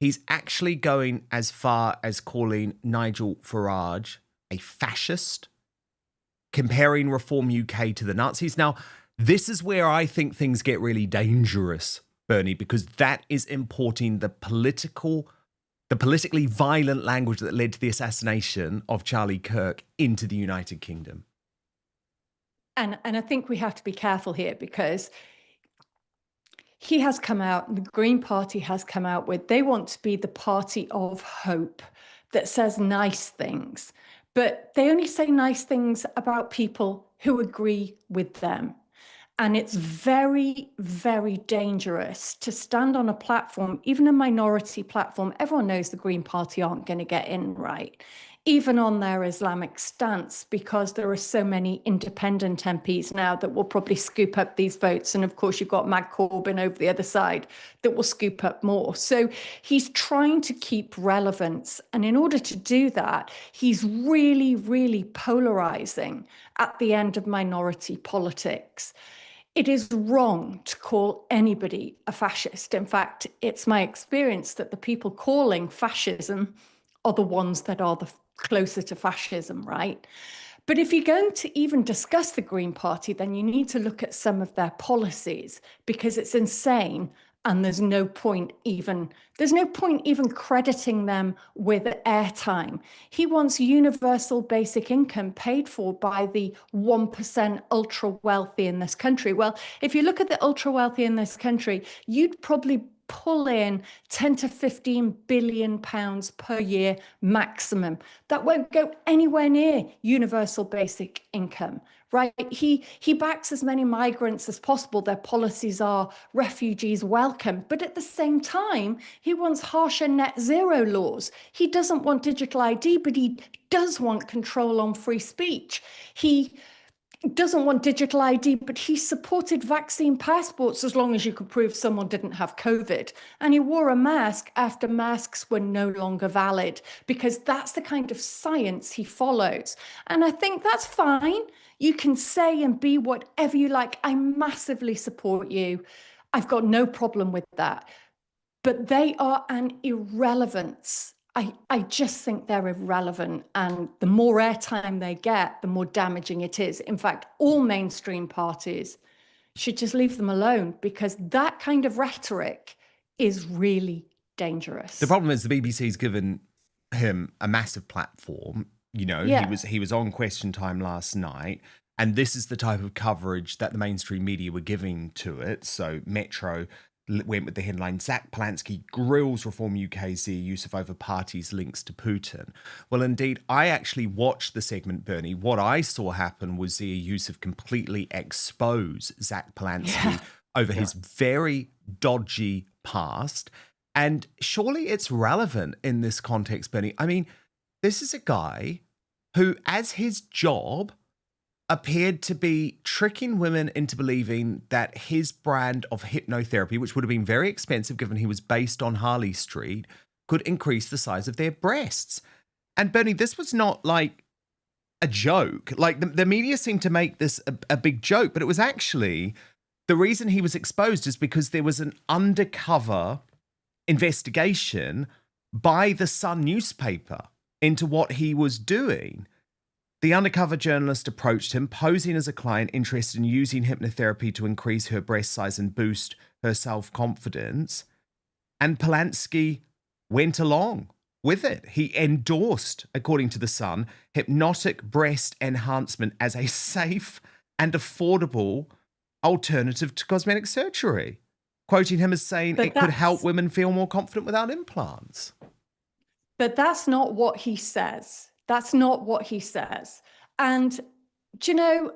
he's actually going as far as calling Nigel Farage a fascist, comparing Reform UK to the Nazis. Now, this is where I think things get really dangerous, Bernie, because that is importing the politically violent language that led to the assassination of Charlie Kirk into the United Kingdom. And I think we have to be careful here because he has come out, the Green Party has come out with, they want to be the party of hope that says nice things, but they only say nice things about people who agree with them. And it's very, very dangerous to stand on a platform, even a minority platform. Everyone knows the Green Party aren't going to get in, right? Even on their Islamic stance, because there are so many independent MPs now that will probably scoop up these votes. And of course, you've got Matt Corbyn over the other side that will scoop up more. So he's trying to keep relevance. And in order to do that, he's really, really polarizing at the end of minority politics. It is wrong to call anybody a fascist. In fact, it's my experience that the people calling fascism are the ones that are the closer to fascism, right? But if you're going to even discuss the Green Party, then you need to look at some of their policies because it's insane and there's no point even crediting them with airtime. He wants universal basic income paid for by the 1% ultra wealthy in this country. Well, if you look at the ultra wealthy in this country, you'd probably pull in 10 to 15 billion pounds per year maximum. That won't go anywhere near universal basic income, right? He backs as many migrants as possible. Their policies are refugees welcome. But at the same time, he wants harsher net zero laws. He doesn't want digital ID, but he does want control on free speech. He doesn't want digital ID, but he supported vaccine passports as long as you could prove someone didn't have COVID. And he wore a mask after masks were no longer valid, because that's the kind of science he follows. And I think that's fine. You can say and be whatever you like. I massively support you. I've got no problem with that. But they are an irrelevance I just think they're irrelevant, and the more airtime they get, the more damaging it is. In fact, all mainstream parties should just leave them alone, because that kind of rhetoric is really dangerous. The problem is the BBC's given him a massive platform. You know, Yeah. he was on Question Time last night, and this is the type of coverage that the mainstream media were giving to it. So Metro went with the headline, Zach Polanski grills Reform UK's use of over parties links to Putin. Well, indeed, I actually watched the segment, Bernie. What I saw happen was the use of completely expose Zach Polanski over his very dodgy past. And surely it's relevant in this context, Bernie. I mean, this is a guy who, as his job, appeared to be tricking women into believing that his brand of hypnotherapy, which would have been very expensive given he was based on Harley Street, could increase the size of their breasts. And Bernie, this was not like a joke. Like the media seemed to make this a big joke, but it was actually the reason he was exposed is because there was an undercover investigation by the Sun newspaper into what he was doing. The undercover journalist approached him, posing as a client interested in using hypnotherapy to increase her breast size and boost her self-confidence. And Polanski went along with it. He endorsed, according to The Sun, hypnotic breast enhancement as a safe and affordable alternative to cosmetic surgery, quoting him as saying it could help women feel more confident without implants. But that's not what he says. That's not what he says. And, do you know,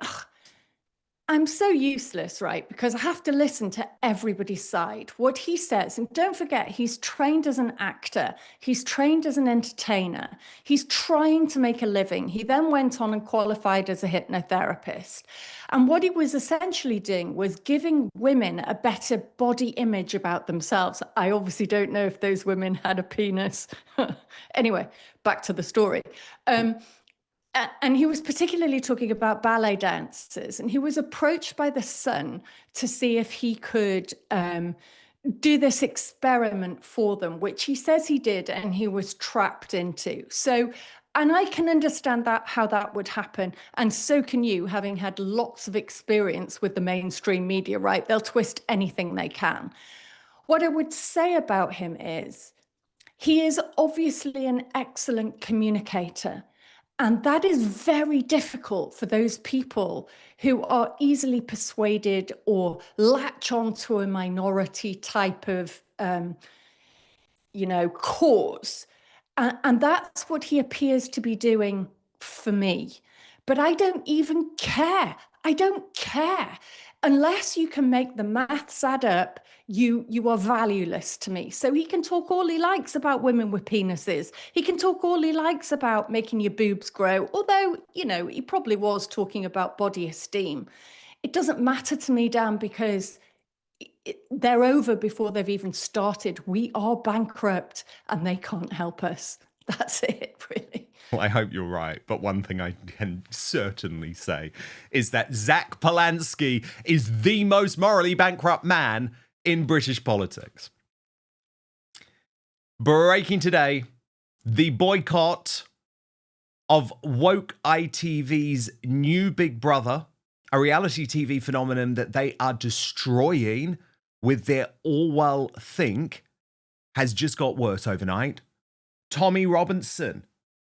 I'm so useless, right? Because I have to listen to everybody's side. What he says, and don't forget, he's trained as an actor. He's trained as an entertainer. He's trying to make a living. He then went on and qualified as a hypnotherapist. And what he was essentially doing was giving women a better body image about themselves. I obviously don't know if those women had a penis. Anyway, back to the story. And he was particularly talking about ballet dancers, and he was approached by The Sun to see if he could do this experiment for them, which he says he did, and he was trapped into. So, and I can understand that, how that would happen. And so can you, having had lots of experience with the mainstream media, right? They'll twist anything they can. What I would say about him is he is obviously an excellent communicator. And that is very difficult for those people who are easily persuaded or latch onto a minority type of, cause. And that's what he appears to be doing for me. But I don't even care. I don't care. Unless you can make the maths add up, you are valueless to me. So he can talk all he likes about women with penises. He can talk all he likes about making your boobs grow, although, he probably was talking about body esteem. It doesn't matter to me, Dan, because they're over before they've even started. We are bankrupt and they can't help us. That's it, really. Well, I hope you're right, but one thing I can certainly say is that Zach Polanski is the most morally bankrupt man in British politics. Breaking today, the boycott of woke ITV's new Big Brother, a reality TV phenomenon that they are destroying with their Orwell think, has just got worse overnight. Tommy Robinson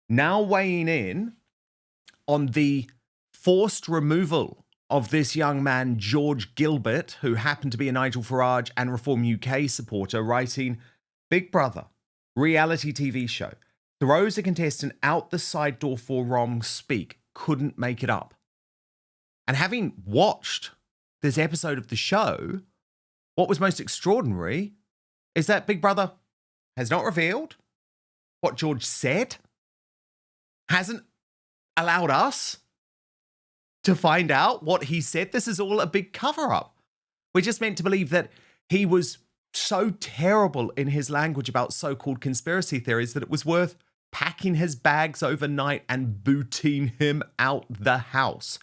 now weighing in on the forced removal of this young man, George Gilbert, who happened to be a Nigel Farage and Reform UK supporter, writing, Big Brother, reality TV show, throws a contestant out the side door for wrong speak, couldn't make it up. And having watched this episode of the show, what was most extraordinary is that Big Brother has not revealed what George said, hasn't allowed us to find out what he said. This is all a big cover-up. We're just meant to believe that he was so terrible in his language about so-called conspiracy theories that it was worth packing his bags overnight and booting him out the house.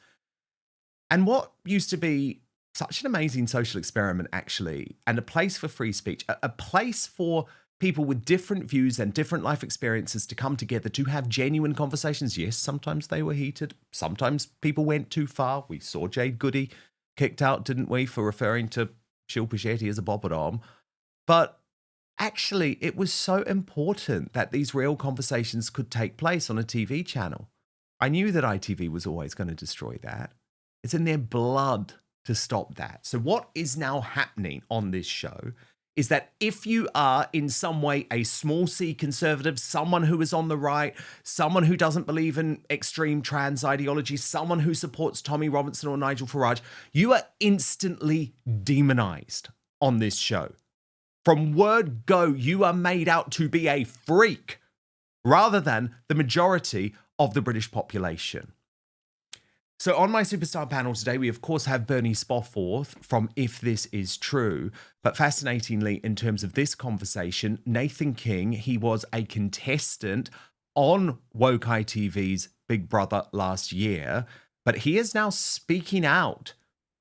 And what used to be such an amazing social experiment, actually, and a place for free speech, a place for people with different views and different life experiences to come together to have genuine conversations. Yes, sometimes they were heated. Sometimes people went too far. We saw Jade Goody kicked out, didn't we, for referring to Shil Pachetti as a bobbadom. But actually, it was so important that these real conversations could take place on a TV channel. I knew that ITV was always going to destroy that. It's in their blood to stop that. So what is now happening on this show is that if you are in some way a small c conservative, someone who is on the right, someone who doesn't believe in extreme trans ideology, someone who supports Tommy Robinson or Nigel Farage, you are instantly demonized on this show. From word go, you are made out to be a freak rather than the majority of the British population. So on my Superstar panel today, we of course have Bernie Spofford from If This Is True. But fascinatingly, in terms of this conversation, Nathan King, he was a contestant on Woke ITV's Big Brother last year, but he is now speaking out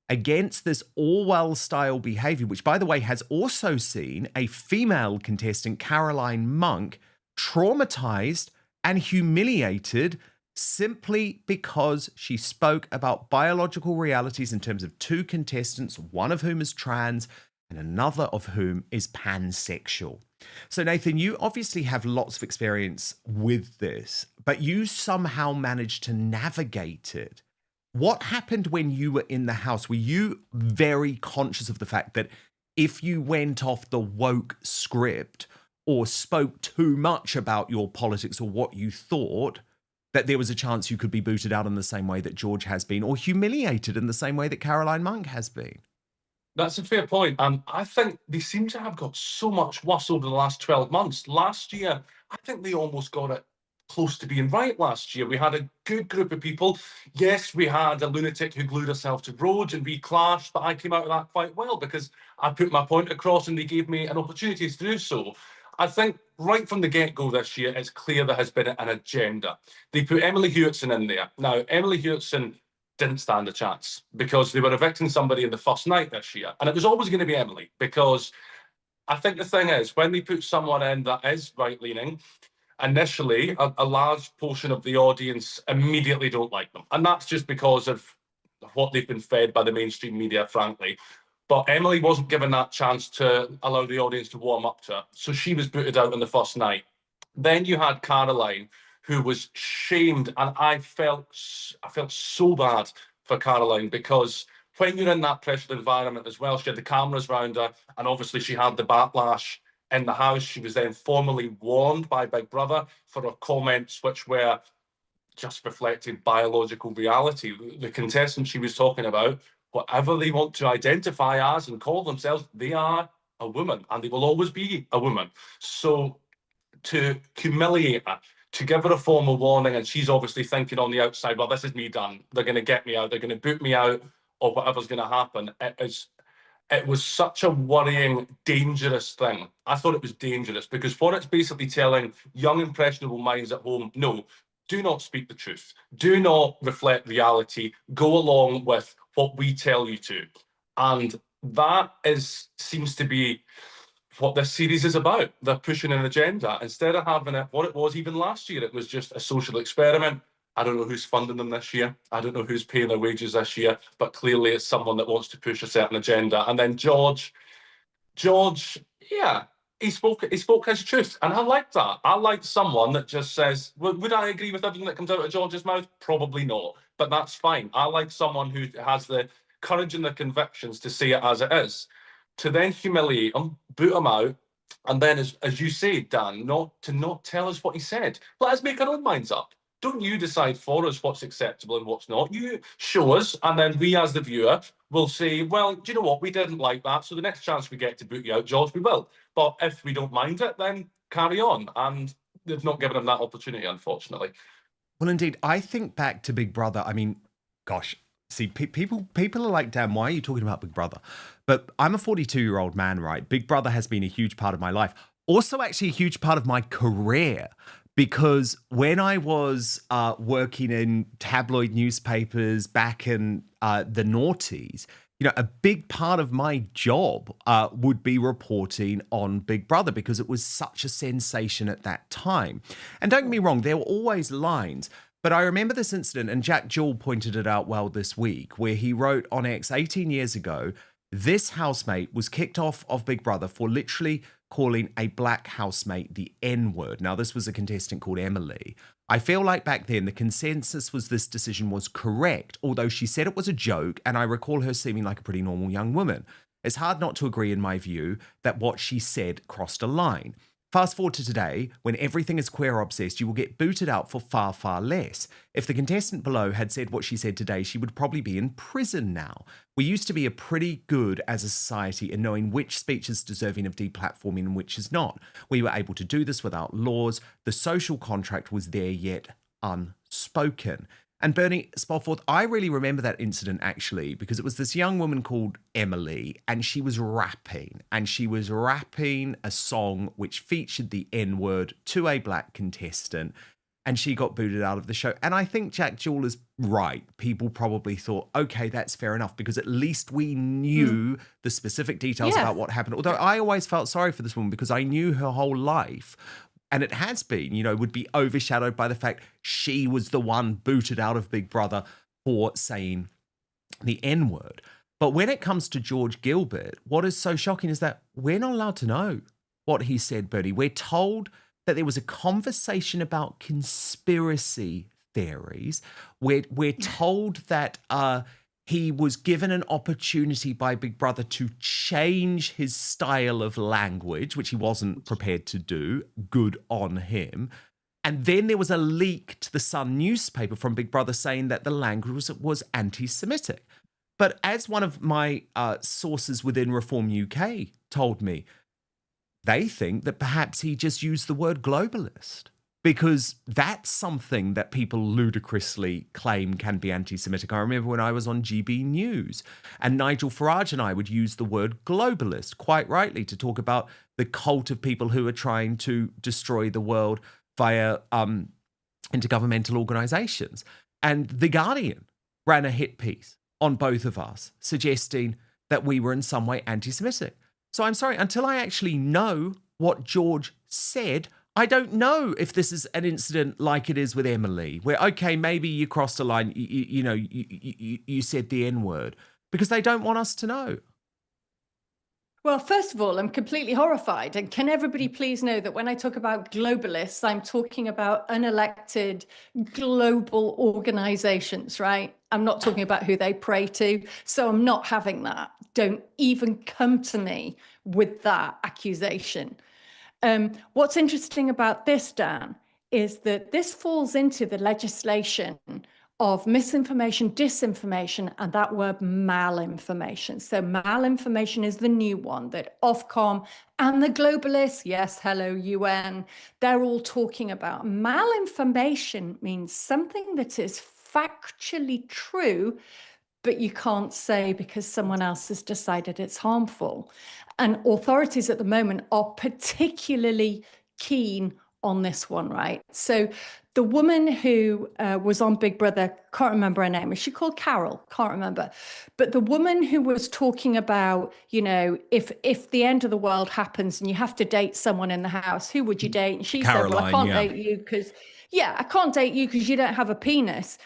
against this Orwell-style behavior, which, by the way, has also seen a female contestant, Caroline Monk, traumatized and humiliated simply because she spoke about biological realities in terms of two contestants, one of whom is trans and another of whom is pansexual. So Nathan, you obviously have lots of experience with this, but you somehow managed to navigate it. What happened when you were in the house? Were you very conscious of the fact that if you went off the woke script or spoke too much about your politics or what you thought, that there was a chance you could be booted out in the same way that George has been, or humiliated in the same way that Caroline Monk has been? That's a fair point. I think they seem to have got so much worse over the last 12 months. Last year, I think they almost got it close to being right last year. We had a good group of people. Yes, we had a lunatic who glued herself to roads and we clashed, but I came out of that quite well because I put my point across and they gave me an opportunity to do so. I think right from the get-go this year, it's clear there has been an agenda. They put Emily Hewitson in there. Now, Emily Hewitson didn't stand a chance because they were evicting somebody in the first night this year. And it was always going to be Emily because I think the thing is, when they put someone in that is right-leaning, initially, a large portion of the audience immediately don't like them. And that's just because of what they've been fed by the mainstream media, frankly. But Emily wasn't given that chance to allow the audience to warm up to her. So she was booted out on the first night. Then you had Caroline, who was shamed. And I felt so bad for Caroline because when you're in that pressured environment as well, she had the cameras around her. And obviously she had the backlash in the house. She was then formally warned by Big Brother for her comments, which were just reflecting biological reality. The contestant she was talking about, whatever they want to identify as and call themselves, they are a woman and they will always be a woman. So to humiliate her, to give her a formal warning, and she's obviously thinking on the outside, well, this is me done. They're going to get me out. They're going to boot me out or whatever's going to happen. It was such a worrying, dangerous thing. I thought it was dangerous because what it's basically telling young, impressionable minds at home, no, do not speak the truth. Do not reflect reality. Go along with what we tell you to. And that seems to be what this series is about. They're pushing an agenda. Instead of having it, what it was even last year, it was just a social experiment. I don't know who's funding them this year. I don't know who's paying their wages this year, but clearly it's someone that wants to push a certain agenda. And then George, yeah, he spoke his truth. And I liked that. I liked someone that just says, would I agree with everything that comes out of George's mouth? Probably not, but that's fine. I like someone who has the courage and the convictions to say it as it is. To then humiliate him, boot him out, and then, as you say, Dan, not tell us what he said. Let us make our own minds up. Don't you decide for us what's acceptable and what's not. You show us, and then we, as the viewer, will say, well, do you know what? We didn't like that, so the next chance we get to boot you out, George, we will. But if we don't mind it, then carry on. And they've not given him that opportunity, unfortunately. Well, indeed, I think back to Big Brother. I mean, gosh, see, people are like, damn, why are you talking about Big Brother? But I'm a 42-year-old man, right? Big Brother has been a huge part of my life. Also, actually, a huge part of my career. Because when I was working in tabloid newspapers back in the noughties, a big part of my job would be reporting on Big Brother because it was such a sensation at that time. And don't get me wrong, there were always lines. But I remember this incident, and Jack Jewell pointed it out well this week, where he wrote on X 18 years ago, this housemate was kicked off of Big Brother for literally calling a black housemate the N-word. Now, this was a contestant called Emily. I feel like back then the consensus was this decision was correct, although she said it was a joke, and I recall her seeming like a pretty normal young woman. It's hard not to agree, in my view, that what she said crossed a line. Fast forward to today, when everything is queer obsessed, you will get booted out for far, far less. If the contestant below had said what she said today, she would probably be in prison now. We used to be a pretty good as a society in knowing which speech is deserving of deplatforming and which is not. We were able to do this without laws. The social contract was there yet unspoken. And Bernie Spofforth, I really remember that incident actually, because it was this young woman called Emily, and she was rapping a song which featured the N-word to a black contestant, and she got booted out of the show. And I think Jack Jewell is right. People probably thought, okay, that's fair enough, because at least we knew the specific details about what happened. Although I always felt sorry for this woman because I knew her whole life. And it has been, would be overshadowed by the fact she was the one booted out of Big Brother for saying the N-word. But when it comes to George Gilbert, what is so shocking is that we're not allowed to know what he said, Bertie. We're told that there was a conversation about conspiracy theories. We're told that he was given an opportunity by Big Brother to change his style of language, which he wasn't prepared to do. Good on him. And then there was a leak to the Sun newspaper from Big Brother saying that the language was anti-Semitic. But as one of my sources within Reform UK told me, they think that perhaps he just used the word globalist, because that's something that people ludicrously claim can be anti-Semitic. I remember when I was on GB News, and Nigel Farage and I would use the word globalist, quite rightly, to talk about the cult of people who are trying to destroy the world via intergovernmental organisations. And The Guardian ran a hit piece on both of us, suggesting that we were in some way anti-Semitic. So I'm sorry, until I actually know what George said, I don't know if this is an incident like it is with Emily, where, okay, maybe you crossed a line, you said the N-word, because they don't want us to know. Well, first of all, I'm completely horrified. And can everybody please know that when I talk about globalists, I'm talking about unelected global organizations, right? I'm not talking about who they pray to. So I'm not having that. Don't even come to me with that accusation. What's interesting about this, Dan, is that this falls into the legislation of misinformation, disinformation, and that word malinformation. So malinformation is the new one that Ofcom and the globalists, yes, hello, UN, they're all talking about. Malinformation means something that is factually true, but you can't say because someone else has decided it's harmful. And authorities at the moment are particularly keen on this one, right? So the woman who was on Big Brother, can't remember her name. Is she called Carol? Can't remember. But the woman who was talking about, if the end of the world happens and you have to date someone in the house, who would you date? And she said, well, I can't date you because, I can't date you because you don't have a penis.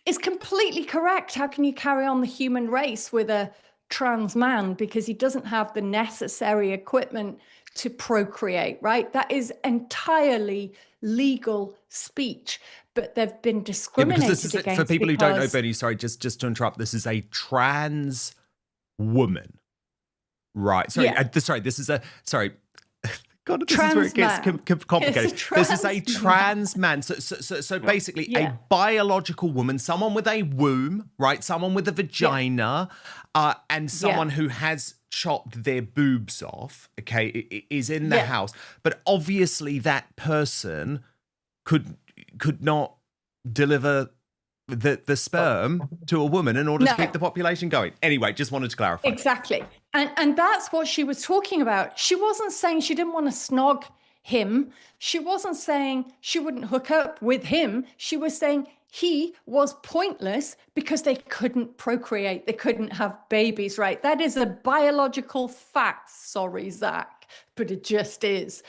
It's completely correct. How can you carry on the human race with a trans man because he doesn't have the necessary equipment to procreate, right? That is entirely legal speech, but they've been discriminated against. For people who don't know, Bernie, sorry, just to interrupt, this is a trans woman, right? Sorry, God, this is where it gets complicated. This is a trans man. So basically a biological woman, someone with a womb, right? Someone with a vagina, and someone who has chopped their boobs off, okay, is in the house. But obviously that person could not deliver the sperm to a woman in order to keep the population going. Anyway, just wanted to clarify. Exactly. And that's what she was talking about. She wasn't saying she didn't want to snog him. She wasn't saying she wouldn't hook up with him. She was saying he was pointless because they couldn't procreate. They couldn't have babies, right? That is a biological fact. Sorry, Zach, but it just is.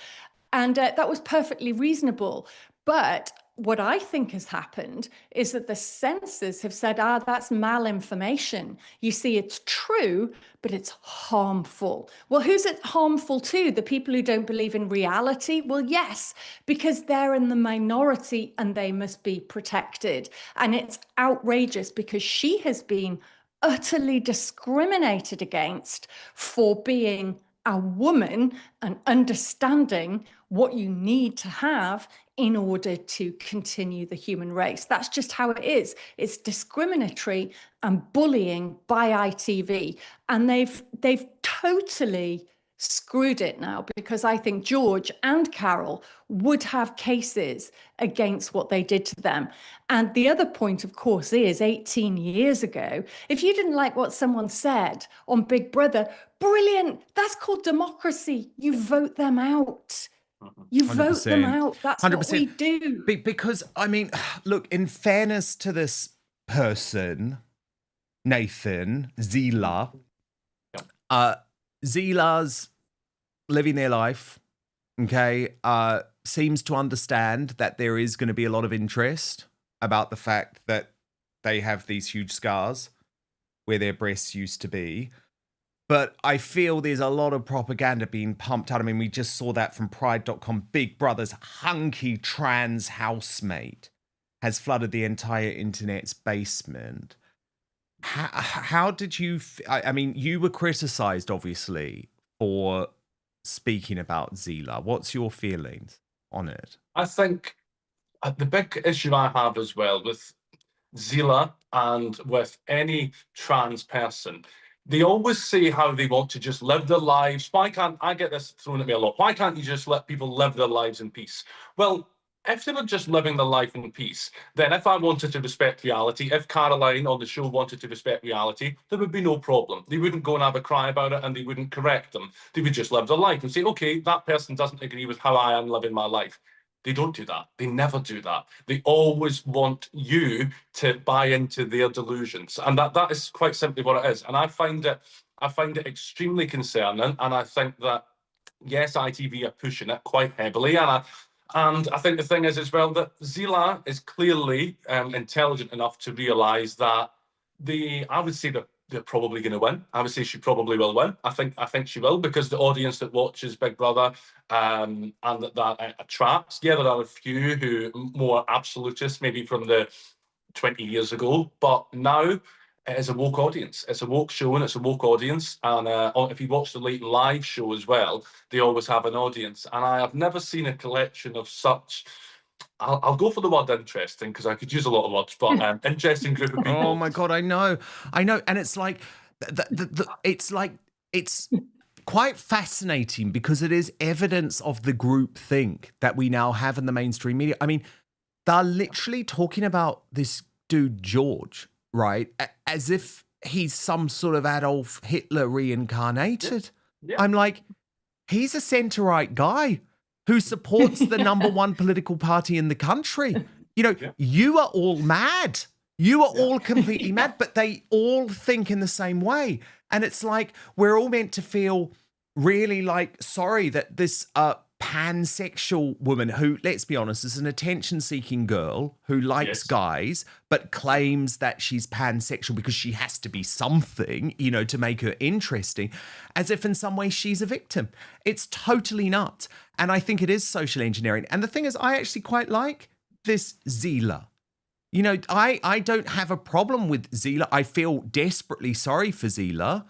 And that was perfectly reasonable. But what I think has happened is that the censors have said, that's malinformation. You see, it's true, but it's harmful. Well, who's it harmful to? The people who don't believe in reality? Well, yes, because they're in the minority and they must be protected. And it's outrageous because she has been utterly discriminated against for being a woman and understanding what you need to have in order to continue the human race. That's just how it is. It's discriminatory and bullying by ITV. And they've totally screwed it now, because I think George and Carol would have cases against what they did to them. And the other point, of course, is 18 years ago, if you didn't like what someone said on Big Brother, brilliant. That's called democracy. You vote them out. You vote them out. That's 100%. What we do. Because, I mean, look, in fairness to this person, Nathan, Zila, Zila's living their life, okay, seems to understand that there is going to be a lot of interest about the fact that they have these huge scars where their breasts used to be. But I feel there's a lot of propaganda being pumped out. I mean, we just saw that from Pride.com. Big Brother's hunky trans housemate has flooded the entire internet's basement. How did you... I mean, you were criticised, obviously, for speaking about Zila. What's your feelings on it? I think the big issue I have as well with Zila and with any trans person, they always say how they want to just live their lives. Why can't, I get this thrown at me a lot, why can't you just let people live their lives in peace? Well, if they were just living their life in peace, then if I wanted to respect reality, if Caroline on the show wanted to respect reality, there would be no problem. They wouldn't go and have a cry about it and they wouldn't correct them. They would just live their life and say, okay, that person doesn't agree with how I am living my life. They don't do that. They never do that. They always want you to buy into their delusions. And that is quite simply what it is. And I find it extremely concerning. And I think that, yes, ITV are pushing it quite heavily. And I think the thing is as well that Zila is clearly intelligent enough to realise that I would say that they're probably going to win. I would say she probably will win. I think she will, because the audience that watches Big Brother and that attracts. Yeah, there are a few who more absolutists, maybe from the 20 years ago, but now it is a woke audience. It's a woke show and it's a woke audience. And if you watch the late live show as well, they always have an audience. And I have never seen a collection of such... I'll go for the word interesting, because I could use a lot of words, but interesting group of people. Oh my God, I know. And it's like, it's quite fascinating, because it is evidence of the groupthink that we now have in the mainstream media. I mean, they're literally talking about this dude, George, right? As if he's some sort of Adolf Hitler reincarnated. Yeah. I'm like, he's a centre-right guy who supports the number one political party in the country. You know, you are all mad. You are all completely mad, but they all think in the same way. And it's like, we're all meant to feel really like sorry that this pansexual woman who, let's be honest, is an attention-seeking girl who likes guys, but claims that she's pansexual because she has to be something, you know, to make her interesting, as if in some way she's a victim. It's totally nuts. And I think it is social engineering. And the thing is, I actually quite like this Zila. You know, I don't have a problem with Zila. I feel desperately sorry for Zila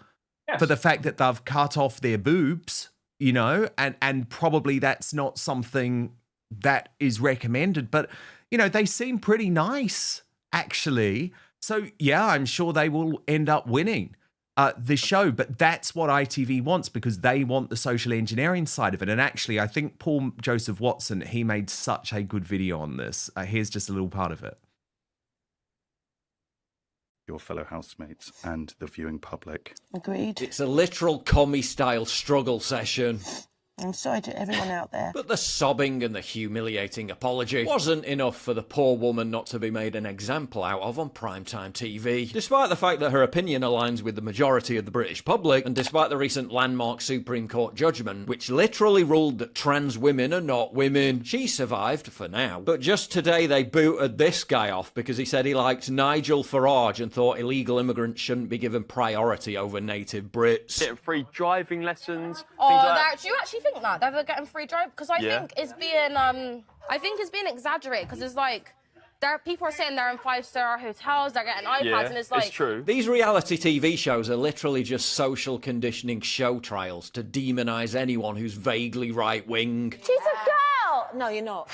for the fact that they've cut off their boobs, you know, and probably that's not something that is recommended. But, you know, they seem pretty nice, actually. So, yeah, I'm sure they will end up winning the show. But that's what ITV wants, because they want the social engineering side of it. And actually, I think Paul Joseph Watson, he made such a good video on this. Here's just a little part of it. Your fellow housemates and the viewing public. Agreed. It's a literal commie-style struggle session. I'm sorry to everyone out there. But the sobbing and the humiliating apology wasn't enough for the poor woman not to be made an example out of on primetime TV. Despite the fact that her opinion aligns with the majority of the British public, and despite the recent landmark Supreme Court judgment, which literally ruled that trans women are not women, she survived for now. But just today they booted this guy off because he said he liked Nigel Farage and thought illegal immigrants shouldn't be given priority over native Brits. Getting free driving lessons. Oh, things like that. do you actually think that they're getting free drive? Because I think it's being exaggerated. Because it's like people are saying they're in 5-star hotels, they're getting iPads, and it's like it's true. These reality TV shows are literally just social conditioning show trials to demonise anyone who's vaguely right-wing. She's a girl! No, you're not.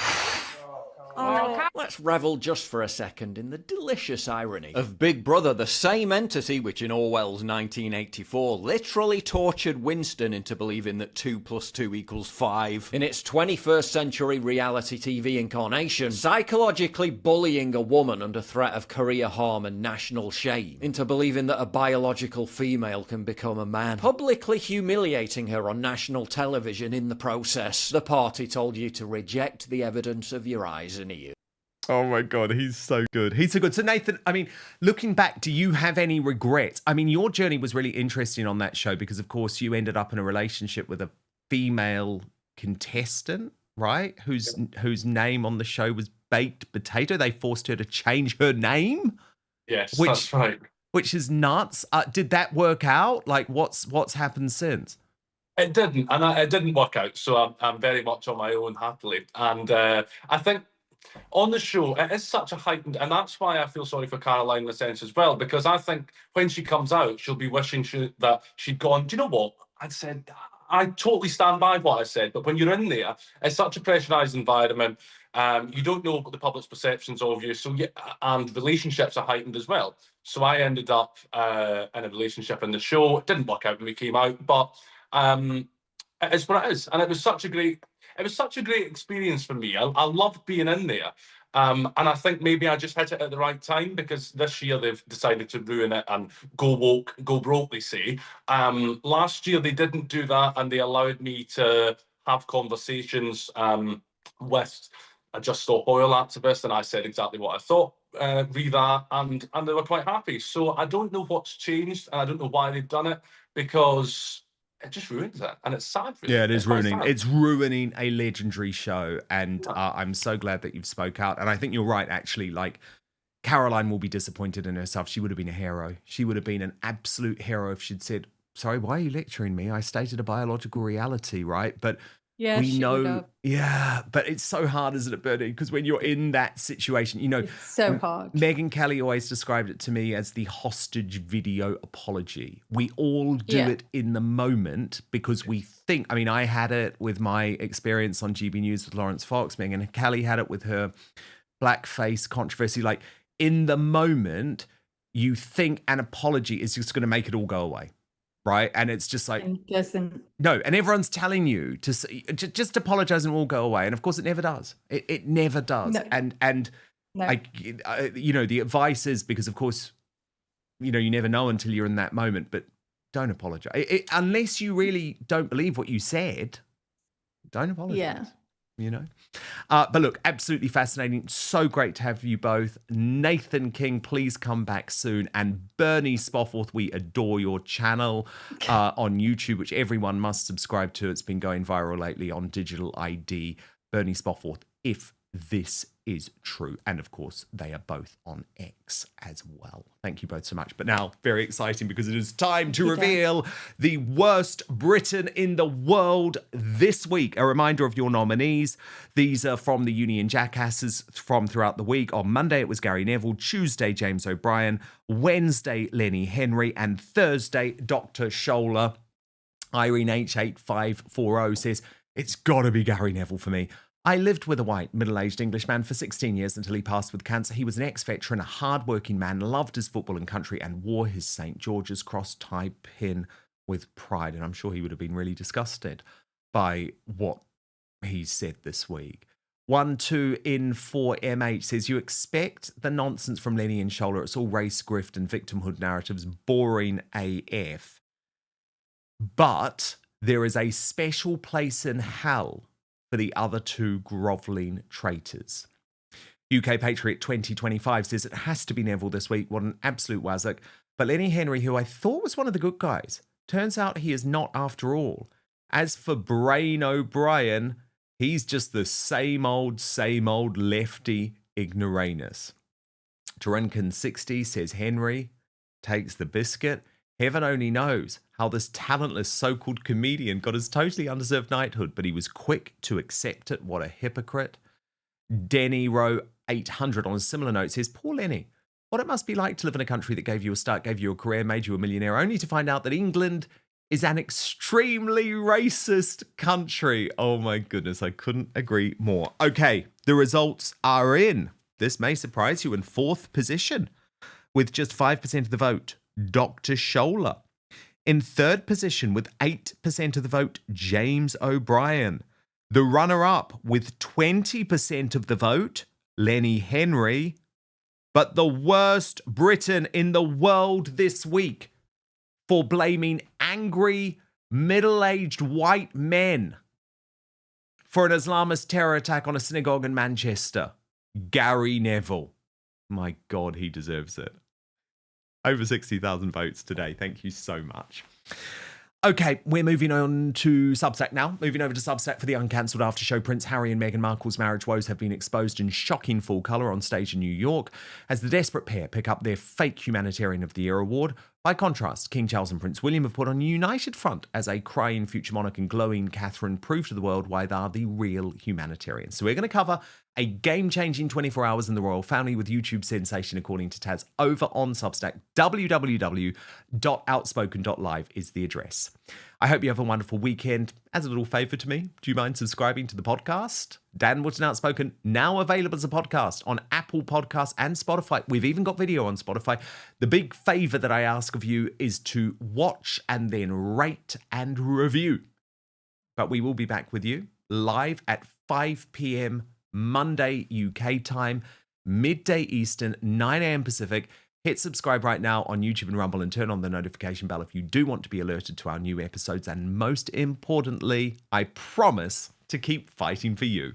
Let's revel just for a second in the delicious irony of Big Brother, the same entity which in Orwell's 1984 literally tortured Winston into believing that 2 + 2 = 5. In its 21st century reality TV incarnation, psychologically bullying a woman under threat of career harm and national shame into believing that a biological female can become a man, publicly humiliating her on national television in the process. The party told you to reject the evidence of your eyes and ears. Oh my God, he's so good. He's so good. So Nathan, I mean, looking back, do you have any regrets? I mean, your journey was really interesting on that show because, of course, you ended up in a relationship with a female contestant, right? Whose name on the show was Baked Potato. They forced her to change her name. Yes, that's right. Which is nuts. Did that work out? Like, what's happened since? It didn't, and it didn't work out. So I'm very much on my own happily, and I think. On the show, it is such a heightened, and that's why I feel sorry for Caroline in a sense as well, because I think when she comes out, she'll be wishing that she'd gone, do you know what? I totally stand by what I said, but when you're in there, it's such a pressurised environment. You don't know what the public's perceptions of you, and relationships are heightened as well. So I ended up in a relationship in the show. It didn't work out when we came out, but it is what it is, and it was such a great experience for me. I loved being in there. And I think maybe I just hit it at the right time because this year they've decided to ruin it and go woke, go broke, they say. Last year they didn't do that and they allowed me to have conversations with a Just Stop Oil activist, and I said exactly what I thought, read that, and they were quite happy. So I don't know what's changed and I don't know why they've done it because it just ruins it, and it's sad. Really. Yeah, it is ruining. It's ruining a legendary show, and I'm so glad that you've spoke out. And I think you're right, actually. Like, Caroline will be disappointed in herself. She would have been a hero. She would have been an absolute hero if she'd said, "Sorry, why are you lecturing me? I stated a biological reality, right?" But yeah, we know. Yeah, but it's so hard, isn't it, Bernie? Because when you're in that situation, you know, it's so hard. Megyn Kelly always described it to me as the hostage video apology. We all do it in the moment because we think, I mean, I had it with my experience on GB News with Lawrence Fox. Megyn Kelly had it with her blackface controversy. Like, in the moment, you think an apology is just going to make it all go away. Right. And it's just like, it doesn't. No. And everyone's telling you to just apologize and it will go away. And of course, it never does. It never does. No. And No. you know, the advice is because, of course, you know, you never know until you're in that moment. But don't apologize. Unless you really don't believe what you said, don't apologize. Yeah. You know, but look, absolutely fascinating. So great to have you both. Nathan King, please come back soon. And Bernie Spofford, we adore your channel on YouTube, which everyone must subscribe to. It's been going viral lately on Digital ID. Bernie Spofford, if this is true. And of course, they are both on X as well. Thank you both so much. But now, very exciting because it is time to reveal the worst Britain in the world this week. A reminder of your nominees. These are from the Union Jackasses from throughout the week. On Monday, it was Gary Neville. Tuesday, James O'Brien. Wednesday, Lenny Henry. And Thursday, Dr. Scholler. Irene H8540 says, it's got to be Gary Neville for me. I lived with a white, middle-aged Englishman for 16 years until he passed with cancer. He was an ex-veteran, a hard-working man, loved his football and country, and wore his St. George's Cross tie pin with pride. And I'm sure he would have been really disgusted by what he said this week. 1-2 in 4MH says, you expect the nonsense from Lenny and Scholler. It's all race, grift, and victimhood narratives. Boring AF. But there is a special place in hell for the other two grovelling traitors. UK Patriot 2025 says it has to be Neville this week. What an absolute wazzock. But Lenny Henry, who I thought was one of the good guys, turns out he is not after all. As for Brain O'Brien, he's just the same old lefty ignoramus. Drunken60 says Henry takes the biscuit. Heaven only knows how this talentless so-called comedian got his totally undeserved knighthood, but he was quick to accept it. What a hypocrite. Denny Rowe 800 on a similar note says, poor Lenny, what it must be like to live in a country that gave you a start, gave you a career, made you a millionaire, only to find out that England is an extremely racist country. Oh my goodness, I couldn't agree more. Okay, the results are in. This may surprise you. In fourth position, with just 5% of the vote, Dr. Scholar. In third position, with 8% of the vote, James O'Brien. The runner-up, with 20% of the vote, Lenny Henry. But the worst Briton in the world this week for blaming angry, middle-aged white men for an Islamist terror attack on a synagogue in Manchester, Gary Neville. My God, he deserves it. Over 60,000 votes today. Thank you so much. Okay, we're moving on to Substack now. Moving over to Substack for the uncancelled after show. Prince Harry and Meghan Markle's marriage woes have been exposed in shocking full colour on stage in New York as the desperate pair pick up their fake Humanitarian of the Year award. By contrast, King Charles and Prince William have put on a united front as a crying future monarch and glowing Catherine prove to the world why they are the real humanitarians. So we're going to cover a game-changing 24 hours in the royal family with YouTube sensation, according to Taz, over on Substack. www.outspoken.live is the address. I hope you have a wonderful weekend. As a little favour to me, do you mind subscribing to the podcast? Dan Wootton Outspoken, now available as a podcast on Apple Podcasts and Spotify. We've even got video on Spotify. The big favour that I ask of you is to watch and then rate and review. But we will be back with you live at 5 p.m. Monday UK time, midday Eastern, 9 a.m. Pacific. Hit subscribe right now on YouTube and Rumble and turn on the notification bell if you do want to be alerted to our new episodes. And most importantly, I promise to keep fighting for you.